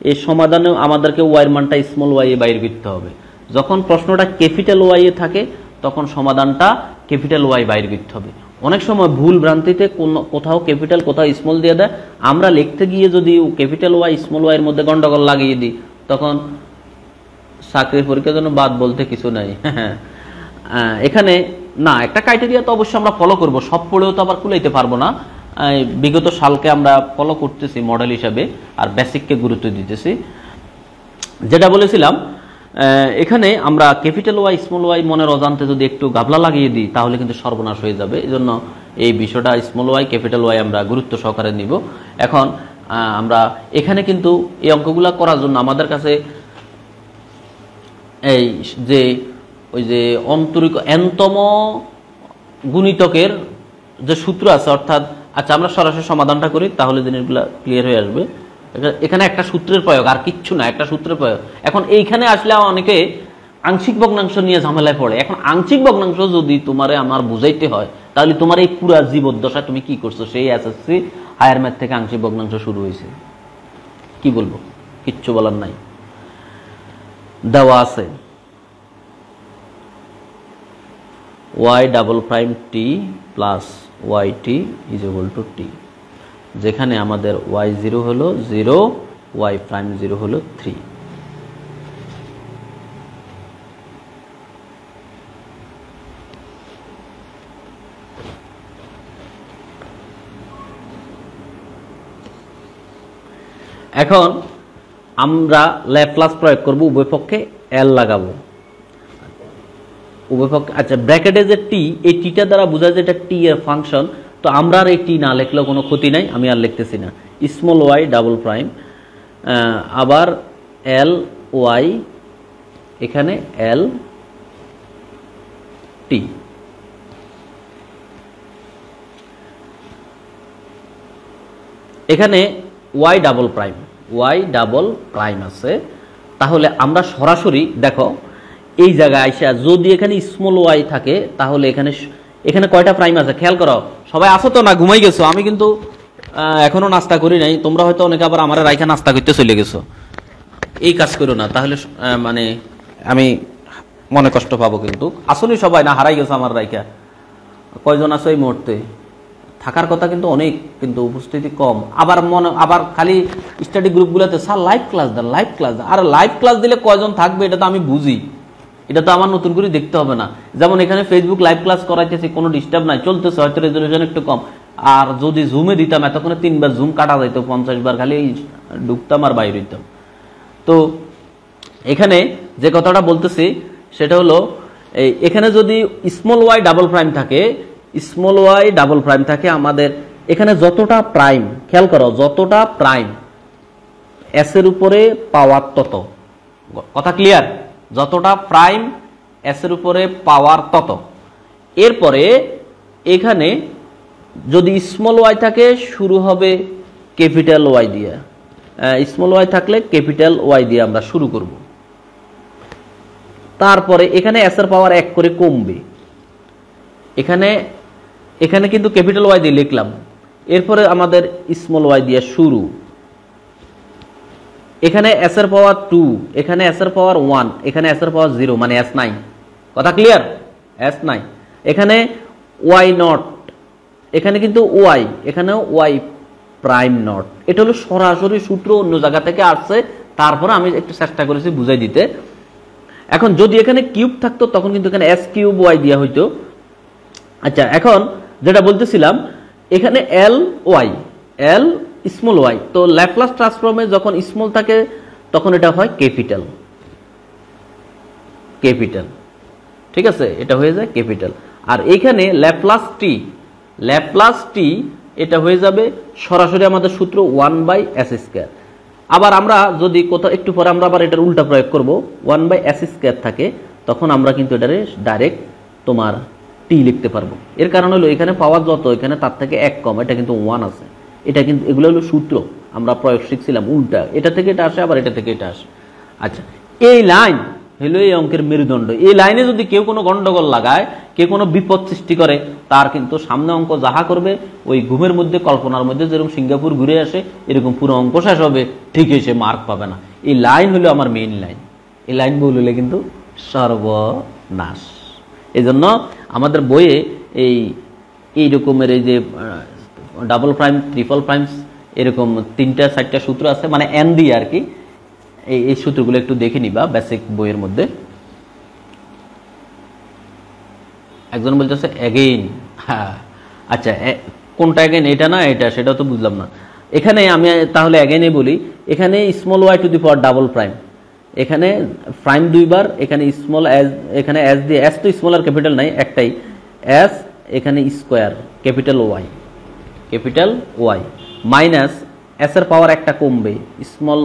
এই সমাধানে আমাদেরকে ওয়াই এর মানটা স্মল ওয়াই এ বাইর করতে হবে। যখন প্রশ্নটা ক্যাপিটাল ওয়াই এ থাকে, তখন সমাধানটা ক্যাপিটাল ওয়াই বাইর করতে হবে। অনেক সময় ভুল ভ্রান্তিতে কোথাও ক্যাপিটাল কোথাও স্মল দিয়ে দেয়, আমরা লিখতে গিয়ে যদি ক্যাপিটাল ওয়াই স্মল ওয়াই এর মধ্যে গন্ডগোল লাগিয়ে দিই, তখন চাকরির পরীক্ষার জন্য বাদ বলতে কিছু নাই। এখানে না, একটা ক্রাইটেরিয়া তো অবশ্যই আমরা ফলো করব, সব পড়েও তো আবার কুলাইতে পারবো না। বিগত সালকে আমরা ফলো করতেছি মডেল হিসাবে, আর বেসিককে গুরুত্ব দিতেছি। যেটা বলেছিলাম, এখানে আমরা ক্যাপিটাল ওয়াই স্মল ওয়াই মনের অজান্তে যদি একটু গাবলা লাগিয়ে দিই তাহলে কিন্তু সর্বনাশ হয়ে যাবে। এই জন্য এই বিষয়টা স্মল ওয়াই ক্যাপিটাল ওয়াই আমরা গুরুত্ব সহকারে নিব। এখন আমরা এখানে কিন্তু এই অঙ্কগুলো করার জন্য আমাদের কাছে এই যে ওই যে অন্তরিক এনতম গুণিতকের যে সূত্র আছে, অর্থাৎ আচ্ছা আমরা সরাসরি সমাধানটা করি তাহলে জিনিসগুলো ক্লিয়ার হয়ে আসবে। এখানে একটা সূত্রের প্রয়োগ, আর কিচ্ছু না, একটা সূত্রের প্রয়োগ। এখন এইখানে আসলে অনেকে আংশিক ভগ্নাংশ নিয়ে ঝামেলায় পড়ে। এখন আংশিক ভগ্নাংশ যদি তোমারে আমার বুঝাইতে হয় তাহলে তোমার এই পুরা জীবদ্দশা তুমি কি করছো, সেই এসএসসি হায়ার ম্যাথ থেকে আংশিক ভগ্নাংশ শুরু হয়েছে। কি বলবো, কিচ্ছু বলার নাই। দেওয়া আছে y double prime t plus y t is equal to t, যেখানে আমাদের y0 হলো 0, y প্রাইম 0 হলো 3। এখন আমরা ল্যাপ্লাস প্রয়োগ করব, উভয় পক্ষে l লাগাবো উভয় পক্ষে। আচ্ছা, ব্র্যাকেটে যে টি, এই টিটা দ্বারা বোঝা যায় এটা টি এর ফাংশন। তো আমরা আর এই টি না লিখলেও কোনো ক্ষতি নাই, আমি আর লিখতেছি না। স্মল ওয়াই ডাবল প্রাইম, আবার এল ওয়াই, এখানে এল টি। এখানে ওয়াই ডাবল প্রাইম আছে। তাহলে আমরা সরাসরি দেখো এই জায়গায় আইসা যদি এখানে স্মল ওয়াই থাকে তাহলে এখানে কয়টা প্রাইম আছে খেয়াল করো। সবাই আসো তো না ঘুমাই গেছো? আমি কিন্তু এখনো নাস্তা করি নাই। তোমরা হয়তো অনেকে আবার আমার রাইখা নাস্তা করতে চলে গেছো। এই কাজ করো না, তাহলে মানে আমি মনে কষ্ট পাবো। কিন্তু আসলেই সবাই না, হারাই গেছো আমার রাইখা। কয়জন আছো এই মুহূর্তে? থাকার কথা কিন্তু অনেক, কিন্তু উপস্থিতি কম। আবার খালি স্টাডি গ্রুপগুলোতে স্যার লাইভ ক্লাস দেন, লাইভ ক্লাস দেন। আর লাইভ ক্লাস দিলে কয়জন থাকবে এটা তো আমি বুঝি, এটা তো আমার নতুন করে দেখতে হবে না। যেমন এখানে ফেসবুক লাইভ ক্লাস করাইতেছি, কোনো ডিস্টার্ব নাই, চলতেছে, হয়তো রেজলিউশন একটু কম। আর যদি জুমে দিতাম এতক্ষণে 3 বার জুম কাটা যাইতো, 50 বার খালি ঢুকতাম আর বাইরে হইতাম। তো এখানে যে কথাটা বলতেছি সেটা হলো, এখানে যদি স্মল ওয়াই ডাবল প্রাইম থাকে, আমাদের এখানে যতটা প্রাইম, খেয়াল করো, যতটা প্রাইম এস এর উপরে পাওয়ার তত, কথা ক্লিয়ার? যতটা প্রাইম এস এর উপরে পাওয়ার তত। এরপরে এখানে যদি স্মল ওয়াই থাকে শুরু হবে ক্যাপিটাল ওয়াই দিয়ে। স্মল ওয়াই থাকলে ক্যাপিটাল ওয়াই দিয়ে আমরা শুরু করব। তারপরে এখানে এস এর পাওয়ার 1 করে কমবে। এখানে কিন্তু ক্যাপিটাল ওয়াই দিয়ে লিখলাম। এরপরে আমাদের স্মল ওয়াই দিয়ে শুরু। এখানে এস এর পাওয়ার 2, এখানে এস এর পাওয়ার 1, এখানে এস এর পাওয়ার 0, মানে S9। কথা ক্লিয়ার? S9। এখানে ওয়াই নট, এখানে কিন্তু ওয়াই, এখানেও ওয়াই প্রাইম নট। এটা হলো সরাসরি সূত্র, অন্য জায়গা থেকে আসছে। তারপরে আমি একটু চেষ্টা করেছি বুঝাই দিতে। এখন যদি এখানে কিউব থাকতো তখন কিন্তু এখানে S কিউব ওয়াই দেওয়া হইতো। আচ্ছা, এখন যেটা বলতেছিলাম, এখানে এল স্মল ওয়াই। তো ল্যাপ্লাস ট্রান্সফর্মে যখন স্মল থাকে তখন এটা হয় ক্যাপিটাল। ঠিক আছে, এটা হয়ে যায় ক্যাপিটাল। আর এখানে ল্যাপ্লাস টি এটা হয়ে যাবে সরাসরি আমাদের সূত্র 1/s²। আবার আমরা যদি কোথাও একটু পরে আমরা আবার এটার উল্টা প্রয়োগ করব, 1/s² থাকে, তখন আমরা কিন্তু এটারে ডাইরেক্ট তোমার টি লিখতে পারবো। এর কারণ হলো এখানে পাওয়ার যত, এখানে তার থেকে 1 কম, এটা কিন্তু 1 আছে। এটা কিন্তু এগুলো হলো সূত্র, আমরা প্রয়োগ শিখছিলাম উল্টা। এটা থেকে এটা আসে, আবার এটা থেকে এটা আসে। আচ্ছা, এই লাইন হলো এই অঙ্কের মেরুদণ্ড। এই লাইনে যদি কেউ কোনো গন্ডগোল লাগায়, কেউ কোনো বিপদ সৃষ্টি করে, তার কিন্তু সামনে অঙ্ক যাহা করবে ওই ঘুমের মধ্যে, কল্পনার মধ্যে যেরকম সিঙ্গাপুর ঘুরে আসে এরকম পুরো অঙ্ক শেষ হবে, ঠিক সে মার্ক পাবে না। এই লাইন হলো আমার মেইন লাইন। এই লাইন ভুল হলে কিন্তু সর্বনাশ। এই জন্য আমাদের বইয়ে এই রকমের এই যে ডাবল প্রাইম, ট্রিপল প্রাইমস, এরকম 3-4টা সূত্র আছে, মানে এন দিয়ে আর কি। এই সূত্রগুলো একটু দেখে নিবা বেসিক বইয়ের মধ্যে। একজন বলতেছে এগেইন, হ্যাঁ। আচ্ছা, কোনটা অ্যাগেন, এটা না এটা, সেটা তো বুঝলাম না। এখানে আমি তাহলে অ্যাগেনে বলি, এখানে small y to the power double prime, এখানে প্রাইম দুইবার, এখানে স্মল এস, এখানে এস দিয়ে, এস তো স্মল আর ক্যাপিটাল নাই, একটাই এস, এখানে square capital y minus s এর পাওয়ার একটা কমবে, স্মল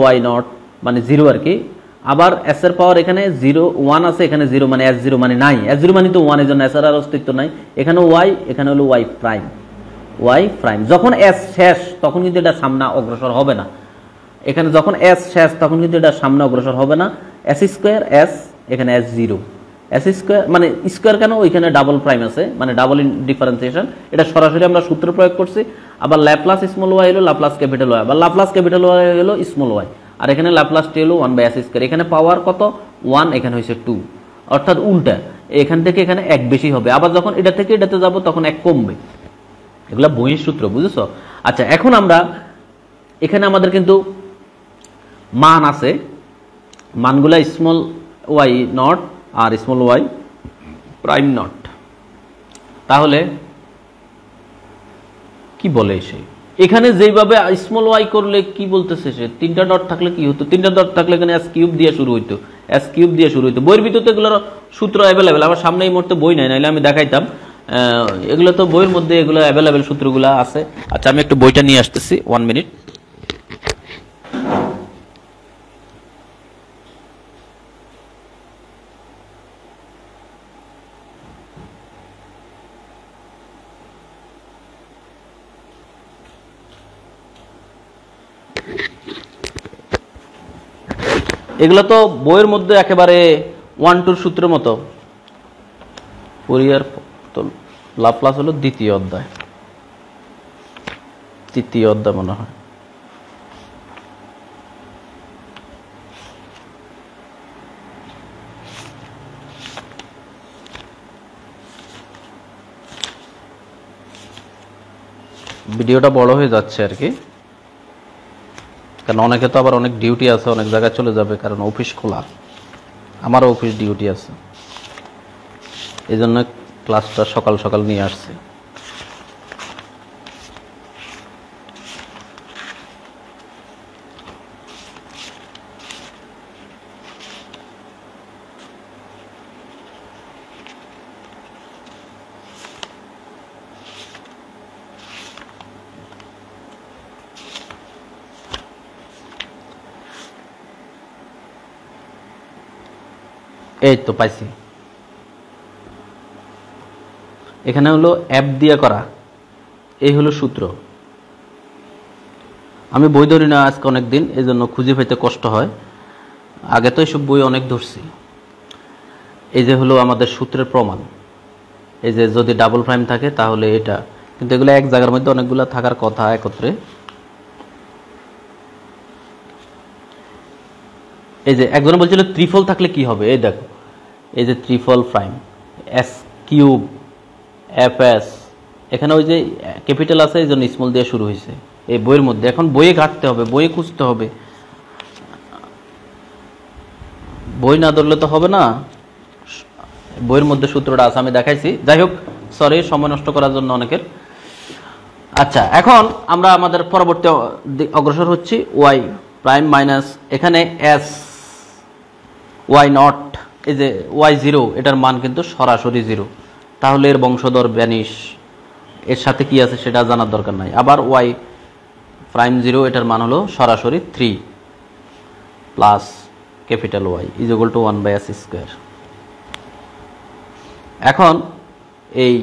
ওয়াই নট মানে জিরো আর কি। আবার এস এর পাওয়ার এখানে 1 আছে, এখানে 0 মানে S0 মানে নাই, S0 মানে তো 1, এর জন্য এস এর আর অস্তিত্ব নাই। এখানে ওয়াই, এখানে হলো ওয়াই প্রাইম। যখন এস শেষ তখন কিন্তু এটা সামনে অগ্রসর হবে না, এখানে যখন এস শেষ তখন কিন্তু এটা সামনে অগ্রসর হবে না। এস স্কোয়ার এস, এখানে S0, এস স্কোয়ার মানে স্কোয়ার কেন, ওইখানে ডাবল প্রাইম আছে মানে ডাবল ডিফারেন্সিয়েশন, এটা সরাসরি আমরা সূত্র প্রয়োগ করছি। আবার ল্যাপ্লাস স্মল ওয়াই হলো লাপ্লাস ক্যাপিটাল ওয়াই, আবার লাপ্লাস ক্যাপিটাল ওয়াই হলো স্মল ওয়াই, আর এখানে লাপ্লাসটি হলো 1/s স্কোয়ার। এখানে পাওয়ার কত 1, এখানে হয়েছে 2, অর্থাৎ উল্টা, এখান থেকে এখানে 1 বেশি হবে। আবার যখন এটা থেকে এটাতে যাব তখন 1 কমবে। এগুলা বহির সূত্র, বুঝেছো? আচ্ছা, এখন আমরা এখানে আমাদের কিন্তু মান আছে, মানগুলা স্মল ওয়াই নট আর স্মল ওয়াই প্রাইম নট। তাহলে কি বলে সে এখানে যেভাবে স্মল ওয়াই করলে কি বলতেছে সে, 3টা ডট থাকলে কি হতো, 3টা ডট থাকলে এখানে এস কিউব দিয়ে শুরু হইতো, বইয়ের ভিতরে এগুলোর সূত্র অ্যাভেলেবেল, আমার সামনে এই মুহূর্তে বই নাই, নাইলে আমি দেখাইতাম। এগুলো তো বইয়ের মধ্যে এগুলো অ্যাভেলেবেল সূত্রগুলো আছে। আচ্ছা, আমি একটু বইটা নিয়ে আসতেছি, 1 মিনিট। এগুলো তো বইয়ের মধ্যে একেবারে 1-2 সূত্রের মতো। ফুরিয়ার তো লাপ্লাস হলো তৃতীয় অধ্যায় মনে হয়। ভিডিওটা বড় হয়ে যাচ্ছে আর কি, কারণ অনেকে তো আবার অনেক ডিউটি আছে, অনেক জায়গায় চলে যাবে, কারণ অফিস খোলা, আমারও অফিস ডিউটি আছে, এই জন্য ক্লাসটা সকাল সকাল নিয়ে আসছে। এই তো পাইছি, এখানে হলো অ্যাপ দিয়ে করা, এই হলো সূত্র। আমি বই ধরি না আজকে অনেকদিন, এই জন্য খুঁজে পেতে কষ্ট হয়, আগে তো এইসব বই অনেক ধরছি। এই যে হলো আমাদের সূত্রের প্রমাণ, এই যে যদি ডাবল প্রাইম থাকে তাহলে এটা, কিন্তু এগুলো এক জায়গার মধ্যে অনেকগুলো থাকার কথা একত্রে। এই যে একজন বলছিল ত্রিফল থাকলে কি হবে, এই দেখো, এই যে triple prime, s cube, f s, এখানে ওই যে ক্যাপিটাল আছে, এই জন্য স্মল দিয়ে শুরু হয়েছে এই বইয়ের মধ্যে। এখন বইয়ে ঘাটতে হবে, বইয়ে খুঁজতে হবে, বই না ধরলে তো হবে না, বইয়ের মধ্যে সূত্রটা আছে, আমি দেখাইছি। যাই হোক, সরি সময় নষ্ট করার জন্য অনেকের। আচ্ছা, এখন আমরা আমাদের পরবর্তী অগ্রসর হচ্ছি, ওয়াই প্রাইম মাইনাস এখানে এস ওয়াই নট, এই যে ওয়াই 0, এটার মান কিন্তু সরাসরি 0, তাহলে এর বংশধর ভ্যানিশ, এর সাথে কি আছে সেটা জানার দরকার নাই। আবার ওয়াই প্রাইম 0, এটার মান হলো সরাসরি 3 plus capital y is equal to 1/s square. এখন এই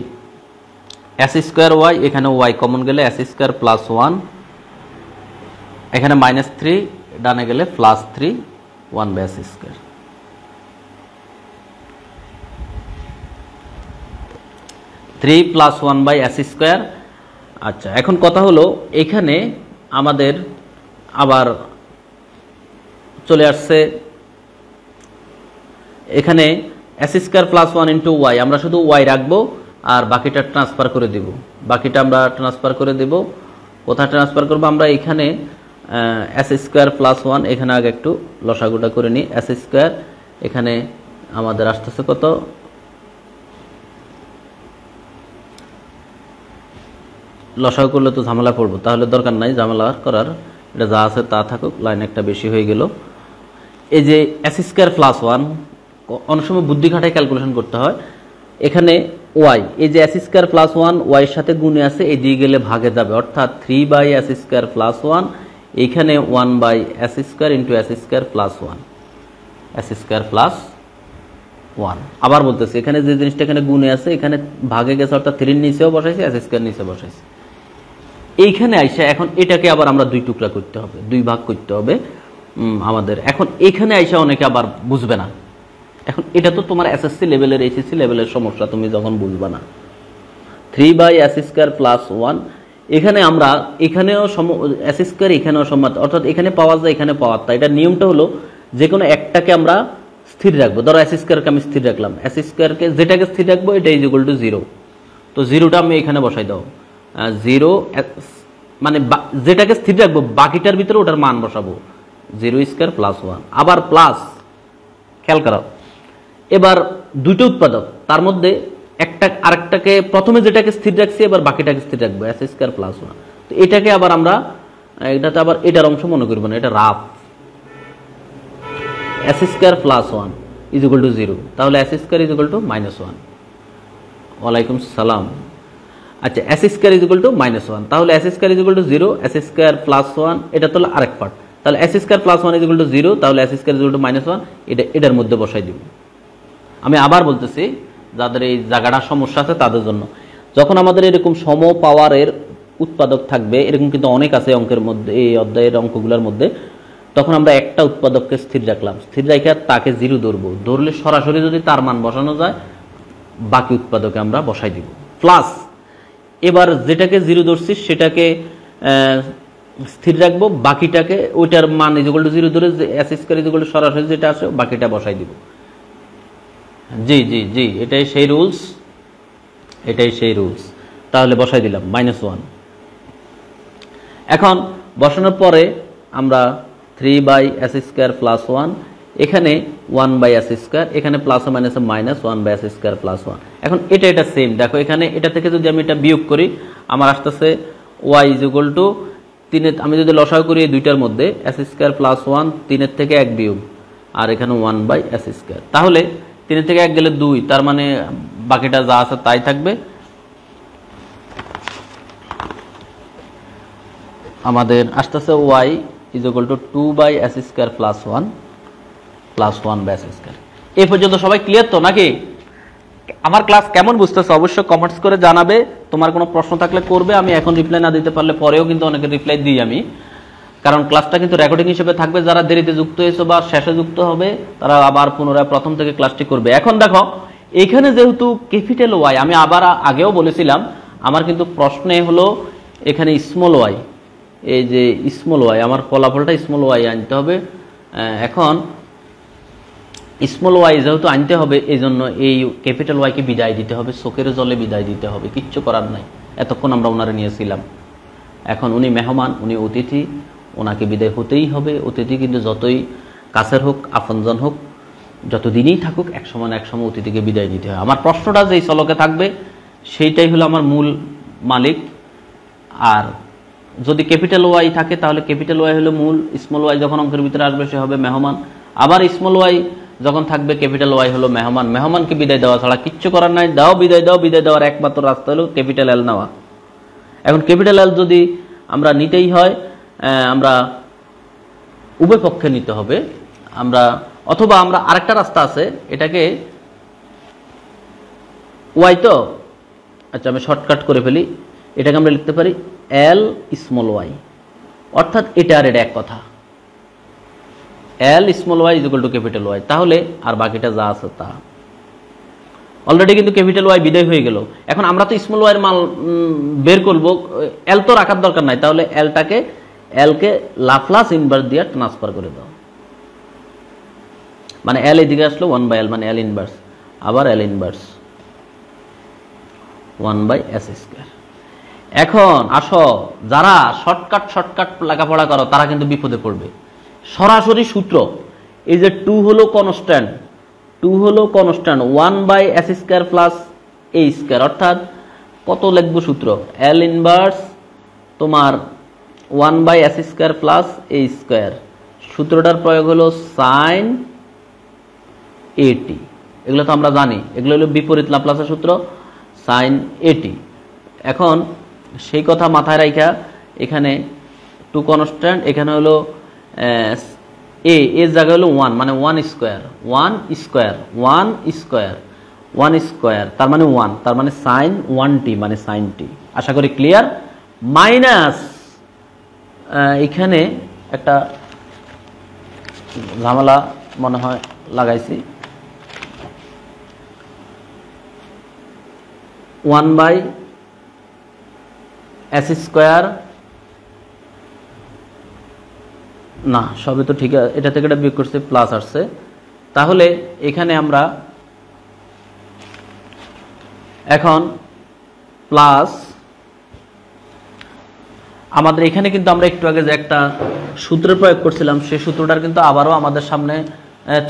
এস স্কোয়ার ওয়াই, এখানে ওয়াই কমন গেলে এস স্কোয়ার প্লাস 1, এখানে -3, ডানে গেলে +3, 1/s স্কোয়ার। 3 + 1/s square. আচ্ছা, এখন কথা হলো এখানে আমাদের আবার চলে আসছে, এখানে s square plus 1 into y, আমরা শুধু ওয়াই রাখবো আর বাকিটা ট্রান্সফার করে দিব, কোথায় ট্রান্সফার করবো আমরা, এখানে s স্কোয়ার প্লাস 1, এখানে আগে একটু লসাগুটা করে নিই, s স্কোয়ার এখানে আমাদের আসতেছে কত, লসাগু করলে তো ঝামেলা পড়বো, তাহলে দরকার নাই ঝামেলা করার, এটা যা আছে তা থাকুক, লাইন একটা বেশি হয়ে গেল। এই যে এস স্কোয়ার প্লাস ওয়ান, অনেক সময় বুদ্ধি খাটায় ক্যালকুলেশন করতে হয়। এখানে ওয়াই, এই যে এস স্কোয়ার প্লাস ওয়ান ওয়াইয়ের সাথে গুণে আছে, এই দিকে গেলে ভাগে যাবে, অর্থাৎ 3 এস স্কোয়ার প্লাস ওয়ান, এইখানে 1 S square into S square plus one, S square plus one. আবার বলতেছি, এখানে যে জিনিসটা এখানে গুণে আছে, এখানে ভাগে গেছে, অর্থাৎ 3 নিচেও বসাইছে, এস স্কোয়ার নিচে বসাইছে। এইখানে আইসা এখন এটাকে আবার আমরা 2 টুকরা করতে হবে, 2 ভাগ করতে হবে আমাদের। এখন এখানে আইসা অনেকে আবার বুঝবে না, এখন এটা তো তোমার এসএসসি লেভেলের এইচএসসি লেভেলের সমস্যা, তুমি যখন বুঝবে না। 3 এস স্কোয়ার প্লাস ওয়ান, এখানে আমরা এখানেও এস স্কোয়ার এখানেও সমান, অর্থাৎ এখানে পাওয়া যায় এখানে পাওয়ার তা। এটা নিয়মটা হলো যে কোনো একটাকে আমরা স্থির রাখবো। ধরো এস স্কোয়ারকে আমি স্থির রাখলাম, এস স্কোয়ারকে যেটাকে স্থির রাখবো এটা ইজ ইকুয়াল টু 0, তো 0টা আমি এখানে বসাই দাও। 0 মানে যেটাকে স্থির রাখবো বাকিটার ভিতরে ওটার মান বসাবো, 0 স্কোয়ার প্লাস ওয়ান, আবার প্লাস। খেয়াল করো, এবার দুইটা উৎপাদক, তার মধ্যে একটা আরেকটাকে প্রথমে যেটাকে স্থির রাখছি এবার বাকিটাকে স্থির রাখবো, এস স্কোয়ার প্লাস ওয়ান। তো এটাকে আবার আমরা এটাতে আবার এটার অংশ মনে করবো না, এটা rough. S square plus one is equal to 0, তাহলে S square is equal two -1। ওয়ালাইকুম সালাম। আচ্ছা, S square is equal two -1, তাহলে S square is equal to 0, S square plus one, এটা তো আরেক পার্ট। তাহলে S square plus one is equal to 0, তাহলে S square is equal two -1, এটার মধ্যে বসাই দিব। আমি আবার বলতেছি, যাদের এই জায়গাটা সমস্যা আছে তাদের জন্য, যখন আমাদের এরকম সম পাওয়ারের উৎপাদক থাকবে, এরকম কিন্তু অনেক আছে অঙ্কের মধ্যে, এই অধ্যায়ের অঙ্কগুলোর মধ্যে, তখন আমরা একটা উৎপাদককে স্থির রাখলাম, স্থির রাখে তাকে 0 ধরবো, ধরলে সরাসরি যদি তার মান বসানো যায় বাকি উৎপাদকে আমরা বসাই দিব। প্লাস এবার যেটাকে 0 ধরছি সেটাকে স্থির রাখবো, বাকিটাকে ওইটার মান ইজ ইকুয়াল টু 0 ধরে S square is equal two সরাসরি যেটা আসে বাকিটা বসাই দিব। জি জি জি, এটাই সেই রুলস, এটাই সেই রুলস। তাহলে বসাই দিলাম -1। এখন বসানোর পরে আমরা 3 এস স্কয়ার প্লাস 1, এখানে 1 এস স্কয়ার, এখানে প্লাস ও মাইনাসে -1 এস স্কয়ার প্লাস 1। এখন এটা সেম, দেখো এখানে এটা থেকে যদি আমি এটা বিয়োগ করি আমার আসতেছে y ইজ ইকুয়াল টু 3, আমি যদি লসাগু করি এই দুইটার মধ্যে এস স্কয়ার প্লাস 1, 3 থেকে 1 বিয়োগ, আর এখানে 1 এস স্কয়ার। তাহলে 3 থেকে 1 গেলে 2, তার মানে বাকিটা যা আছে তাই থাকবে। আমাদের আসতেছে y is equal two 2 S square plus 1 S square. এই পর্যন্ত সবাই ক্লিয়ার তো নাকি? আমার ক্লাস কেমন বুঝতেছো অবশ্যই কমেন্টস করে জানাবে। তোমার কোনো প্রশ্ন থাকলে করবে, আমি এখন রিপ্লাই না দিতে পারলে পরেও কিন্তু অনেকের রিপ্লাই দিই আমি, কারণ ক্লাসটা কিন্তু রেকর্ডিং হিসেবে থাকবে। যারা দেরিতে যুক্ত হয়েছে বা শেষে যুক্ত হবে তারা আবার পুনরায় প্রথম থেকে ক্লাসটি করবে। এখন দেখো এইখানে যেহেতু ক্যাপিটাল ওয়াই, আমি আবার আগেও বলেছিলাম আমার কিন্তু প্রশ্নে হলো এখানে স্মল ওয়াই, এই যে স্মল ওয়াই, আমার ফলাফলটা স্মল ওয়াই আনতে হবে। এখন স্মল ওয়াই যেহেতু আনতে হবে, এই জন্য এই ক্যাপিটাল ওয়াইকে বিদায় দিতে হবে, চোখের জলে বিদায় দিতে হবে, কিচ্ছু করার নাই। এতক্ষণ আমরা ওনারে নিয়েছিলাম, এখন উনি মেহমান, উনি অতিথি, ওনাকে বিদায় হতেই হবে। অতিথি কিন্তু যতই কাছের হোক আপনজন হোক, যতদিনই থাকুক একসময় না একসময় অতিথিকে বিদায় দিতে হয়। আমার প্রশ্নটা যেই চলকে থাকবে সেইটাই হলো আমার মূল মালিক। আর যদি ক্যাপিটাল ওয়াই থাকে তাহলে ক্যাপিটাল ওয়াই হলো মূল, স্মল ওয়াই যখন অঙ্কের ভিতরে আসবে সে হবে মেহমান। আবার স্মল ওয়াই যখন থাকবে ক্যাপিটাল ওয়াই হলো মেহমান। মেহমানকে বিদায় দেওয়া ছাড়া কিচ্ছু করার নাই, দাও বিদায় দাও, বিদায় দেওয়ার একমাত্র রাস্তা হলো ক্যাপিটাল এল নেওয়া। এখন ক্যাপিটাল এল যদি আমরা নিতেই হয়, আমরা উভয় পক্ষে নিতে হবে, আমরা অথবা আমরা আরেকটা রাস্তা আছে, এটাকে ওয়াই তো, আচ্ছা আমি শর্টকাট করে ফেলি, এটাকে আমরা লিখতে পারি এল স্মল ওয়াই, অর্থাৎ এটা আর এটা এক কথা, L small y is equal to capital y. তাহলে আর বাকিটা যা আছে তা, অলরেডি কিন্তু ক্যাপিটাল ওয়াই বিদায় হয়ে গেল। এখন আমরা তো স্মল ওয়াই এর মান বের করব, এল তো রাখার দরকার নাই, তাহলে এলকে লাপ্লাস ইনভার্স দিয়ে ট্রান্সফার করে দাও, মানে এল এদিকে আসলো 1/L, মানে এল ইনভার্স, আবার এল ইনভার্স 1/s স্কয়ার। এখন আসো, যারা শর্টকাট লেখাপড়া করো তারা কিন্তু বিপদে পড়বে। সরাসরি সূত্র, এই যে 2 হলো constant, 1/s square plus a square, অর্থাৎ কত লিখবো সূত্র, এল ইনভার্স তোমার 1/s² প্লাস a²। সূত্রটার প্রয়োগ হলো সাইন এটি, এগুলো তো আমরা জানি, এগুলো হলো বিপরীত লাপ্লাসের সূত্র সাইন এটি। এখন সেই কথা মাথায় রাখা এখানে টু কনস্ট্যান্ট, এখানে হলো এর জায়গা হলো 1, মানে 1 স্কোয়ার, তার মানে 1, তার মানে সাইন 1t, মানে সাইন টি। আশা করি ক্লিয়ার। মাইনাস এখানে একটা ঝামেলা মনে হয় লাগাইছি, 1/s², না সবে তো ঠিক আছে, এটা থেকে এটা বিয়োগ করছে প্লাস আসছে, তাহলে এখানে আমরা এখন প্লাস আমাদের এখানে কিন্তু আমরা একটু আগে যে একটা সূত্রের প্রয়োগ করছিলাম সেই সূত্রটার কিন্তু আবারও আমাদের সামনে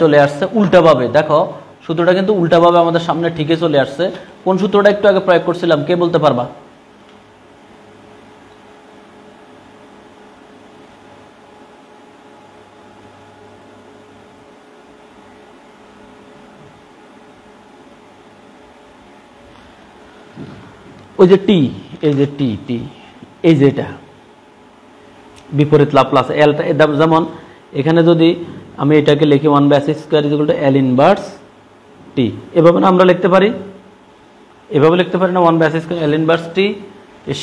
চলে আসছে উল্টাভাবে। দেখো সূত্রটা কিন্তু উল্টাভাবে আমাদের সামনে ঠিকই চলে আসছে। কোন সূত্রটা একটু আগে প্রয়োগ করছিলাম কে বলতে পারবা? ওই যে টি, এই যে টি, এই যে এটা বিপরীত লাপ্লাস এলটা, যেমন এখানে যদি আমি এটাকে লিখি 1/s² = L ইনভার্স টি, এভাবে আমরা লিখতে পারি, এভাবে লিখতে পারি না, 1/s² L ইনভার্স টি।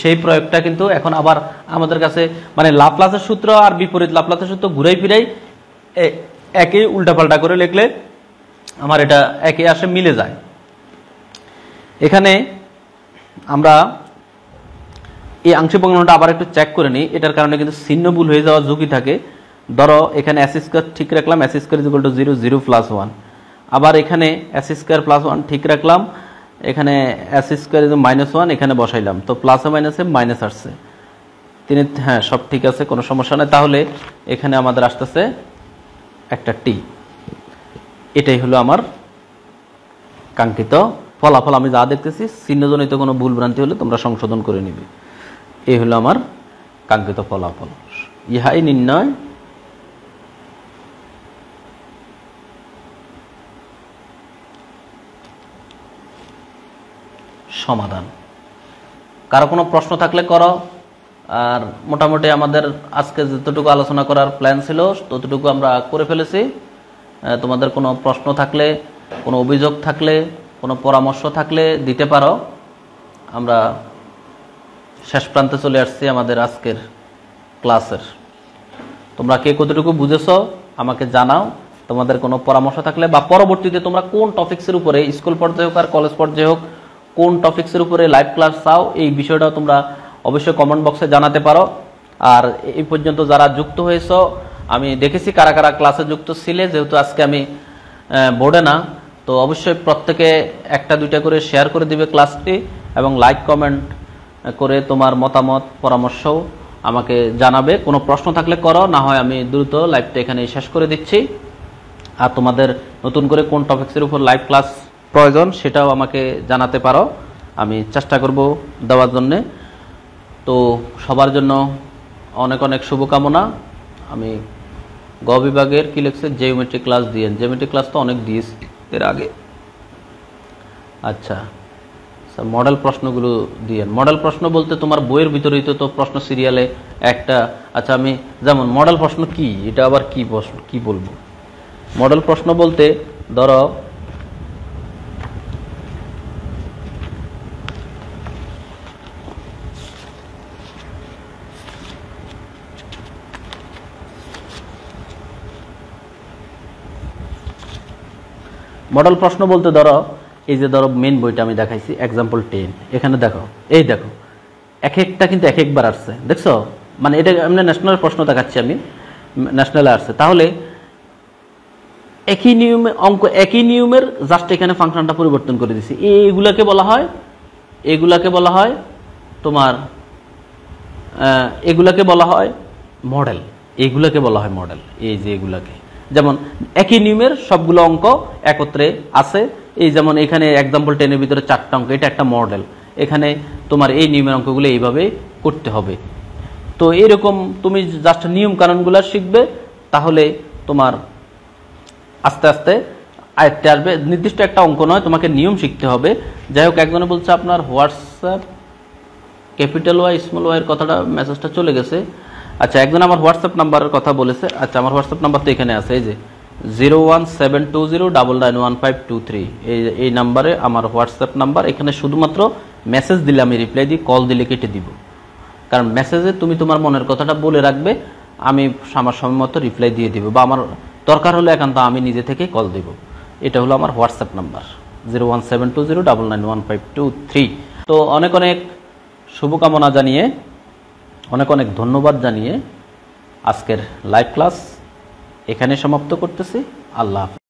সেই প্রয়োগটা কিন্তু এখন আবার আমাদের কাছে মানে লাপ্লাসের সূত্র আর বিপরীত লাপ্লাসের সূত্র ঘুরাই ফিরাই একই উল্টাপাল্টা করে লিখলে আমার এটা একই আসে, মিলে যায়। এখানে আমরা এই আংশিক ভগ্নাংশটা আবার একটু চেক করে নিই, এটার কারণে কিন্তু চিহ্ন ভুল হয়ে যাওয়ার ঝুঁকি থাকে। ধরো এখানে s² ঠিক রাখলাম, s² = 0, 0 + 1, আবার এখানে s² + 1 ঠিক রাখলাম, এখানে s² -1 এখানে বসাইলাম, তো প্লাসে মাইনাসে মাইনাস আসছে, হ্যাঁ সব ঠিক আছে, কোনো সমস্যা নেই। তাহলে এখানে আমাদের আসতেছে একটা টি, এটাই হলো আমার কাঙ্ক্ষিত ফলাফল। আমি যা দেখতেছি চিহ্নজনিত কোনো ভুল ভ্রান্তি হলে তোমরা সংশোধন করে নিবে। এই হলো আমার কাঙ্ক্ষিত ফলাফল, ইহাই নির্ণয় সমাধান। কারো কোনো প্রশ্ন থাকলে করো, আর মোটামুটি আমাদের আজকে যতটুকু আলোচনা করার প্ল্যান ছিল ততটুকু আমরা করে ফেলেছি। তোমাদের কোনো প্রশ্ন থাকলে, কোনো অভিযোগ থাকলে, কোনো পরামর্শ থাকলে দিতে পারো। আমরা শেষ প্রান্তে চলে আসছি আমাদের আজকের ক্লাসের। তোমরা কে কতটুকু বুঝেছো আমাকে জানাও। তোমাদের কোনো পরামর্শ থাকলে বা পরবর্তীতে তোমরা কোন টপিক্সের উপরে, স্কুল পর্যায়ে হোক আর কলেজ পর্যায়ে হোক, কোন টপিক্সের উপরে লাইভ ক্লাস চাও এই বিষয়টাও তোমরা অবশ্যই কমেন্ট বক্সে জানাতে পারো। আর এই পর্যন্ত যারা যুক্ত হয়েছো, আমি দেখেছি কারা কারা ক্লাসে যুক্ত ছিলে, যেহেতু আজকে আমি বোর্ডে না, তো অবশ্যই প্রত্যেকে একটা দুইটা করে শেয়ার করে দিবে ক্লাসটি, এবং লাইক কমেন্ট করে তোমার মতামত পরামর্শও আমাকে জানাবে। কোনো প্রশ্ন থাকলে করো, না হয় আমি দ্রুত লাইভটা এখানে শেষ করে দিচ্ছি। আর তোমাদের নতুন করে কোন টপিক্সের উপর লাইভ ক্লাস প্রয়োজন সেটাও আমাকে জানাতে পারো, আমি চেষ্টা করব দেওয়ার জন্যে। তো সবার জন্য অনেক অনেক শুভকামনা। আমি গ বিভাগের কি লিখছে, জিওমেট্রি ক্লাস দিয়েন, জিওমেট্রি ক্লাস তো অনেক দিয়েছি এর আগে। আচ্ছা স্যার, মডেল প্রশ্নগুলো দিয়েন। মডেল প্রশ্ন বলতে তোমার বইয়ের ভিতরেই তো প্রশ্ন সিরিয়ালে একটা। আচ্ছা, আমি যেমন মডেল প্রশ্ন কি, এটা আবার কি প্রশ্ন, কি বলবো? মডেল প্রশ্ন বলতে ধরো মডেল প্রশ্ন বলতে ধরো এই যে ধরো মেন বইটা আমি দেখাইছি एग्जांपल 10, এখানে দেখো, এই দেখো এক একটা কিন্তু এক একবার আসছে, দেখছো? মানে এটা আমরা ন্যাশনাল প্রশ্ন দেখাচ্ছি, আমি ন্যাশনালে আসছে। তাহলে একই নিয়মে অঙ্ক, একই নিয়মের জাস্ট এখানে ফাংশনটা পরিবর্তন করে দিছি। এইগুলাকে বলা হয়, এগুলাকে বলা হয় তোমার, এগুলাকে বলা হয় মডেল, এইগুলাকে বলা হয় মডেল। এই যে এগুলাকে, যেমন একই নিয়মের সবগুলো অঙ্ক একত্রে আছে, এই যেমন এখানে एग्जांपल 10 এর ভিতরে 4টা অঙ্ক, এটা একটা মডেল। এখানে তোমার এই নিয়মের অঙ্কগুলো এইভাবে করতে হবে। তো এরকম তুমি জাস্ট নিয়ম কানুনগুলো শিখবে, তাহলে তোমার আস্তে আস্তে আয়ত্তে আসবে। নির্দিষ্ট একটা অঙ্ক নয়, তোমাকে নিয়ম শিখতে হবে। যাই হোক, একজনে বলছে আপনার WhatsApp capital y small y এর কথাটা, মেসেজটা চলে গেছে। আচ্ছা, একজন আমার হোয়াটসঅ্যাপ নাম্বারের কথা বলেছে। আচ্ছা, আমার হোয়াটসঅ্যাপ নাম্বার তো এখানে আছে, এই যে 01720991523, এই নাম্বারে আমার হোয়াটসঅ্যাপ নাম্বার। এখানে শুধুমাত্র মেসেজ দিলে আমি রিপ্লাই দিই, কল দিলে কেটে দিব। কারণ মেসেজে তুমি তোমার মনের কথাটা বলে রাখবে, আমি আমার সময় মতো রিপ্লাই দিয়ে দিব, বা আমার দরকার হলে একান্ত আমি নিজে থেকে কল দেব। এটা হলো আমার হোয়াটসঅ্যাপ নাম্বার 01720991523। তো অনেক অনেক শুভকামনা জানিয়ে, অনেক অনেক ধন্যবাদ জানিয়ে আজকের লাইভ ক্লাস এখানে সমাপ্ত করতেছি। আল্লাহ হাফেজ।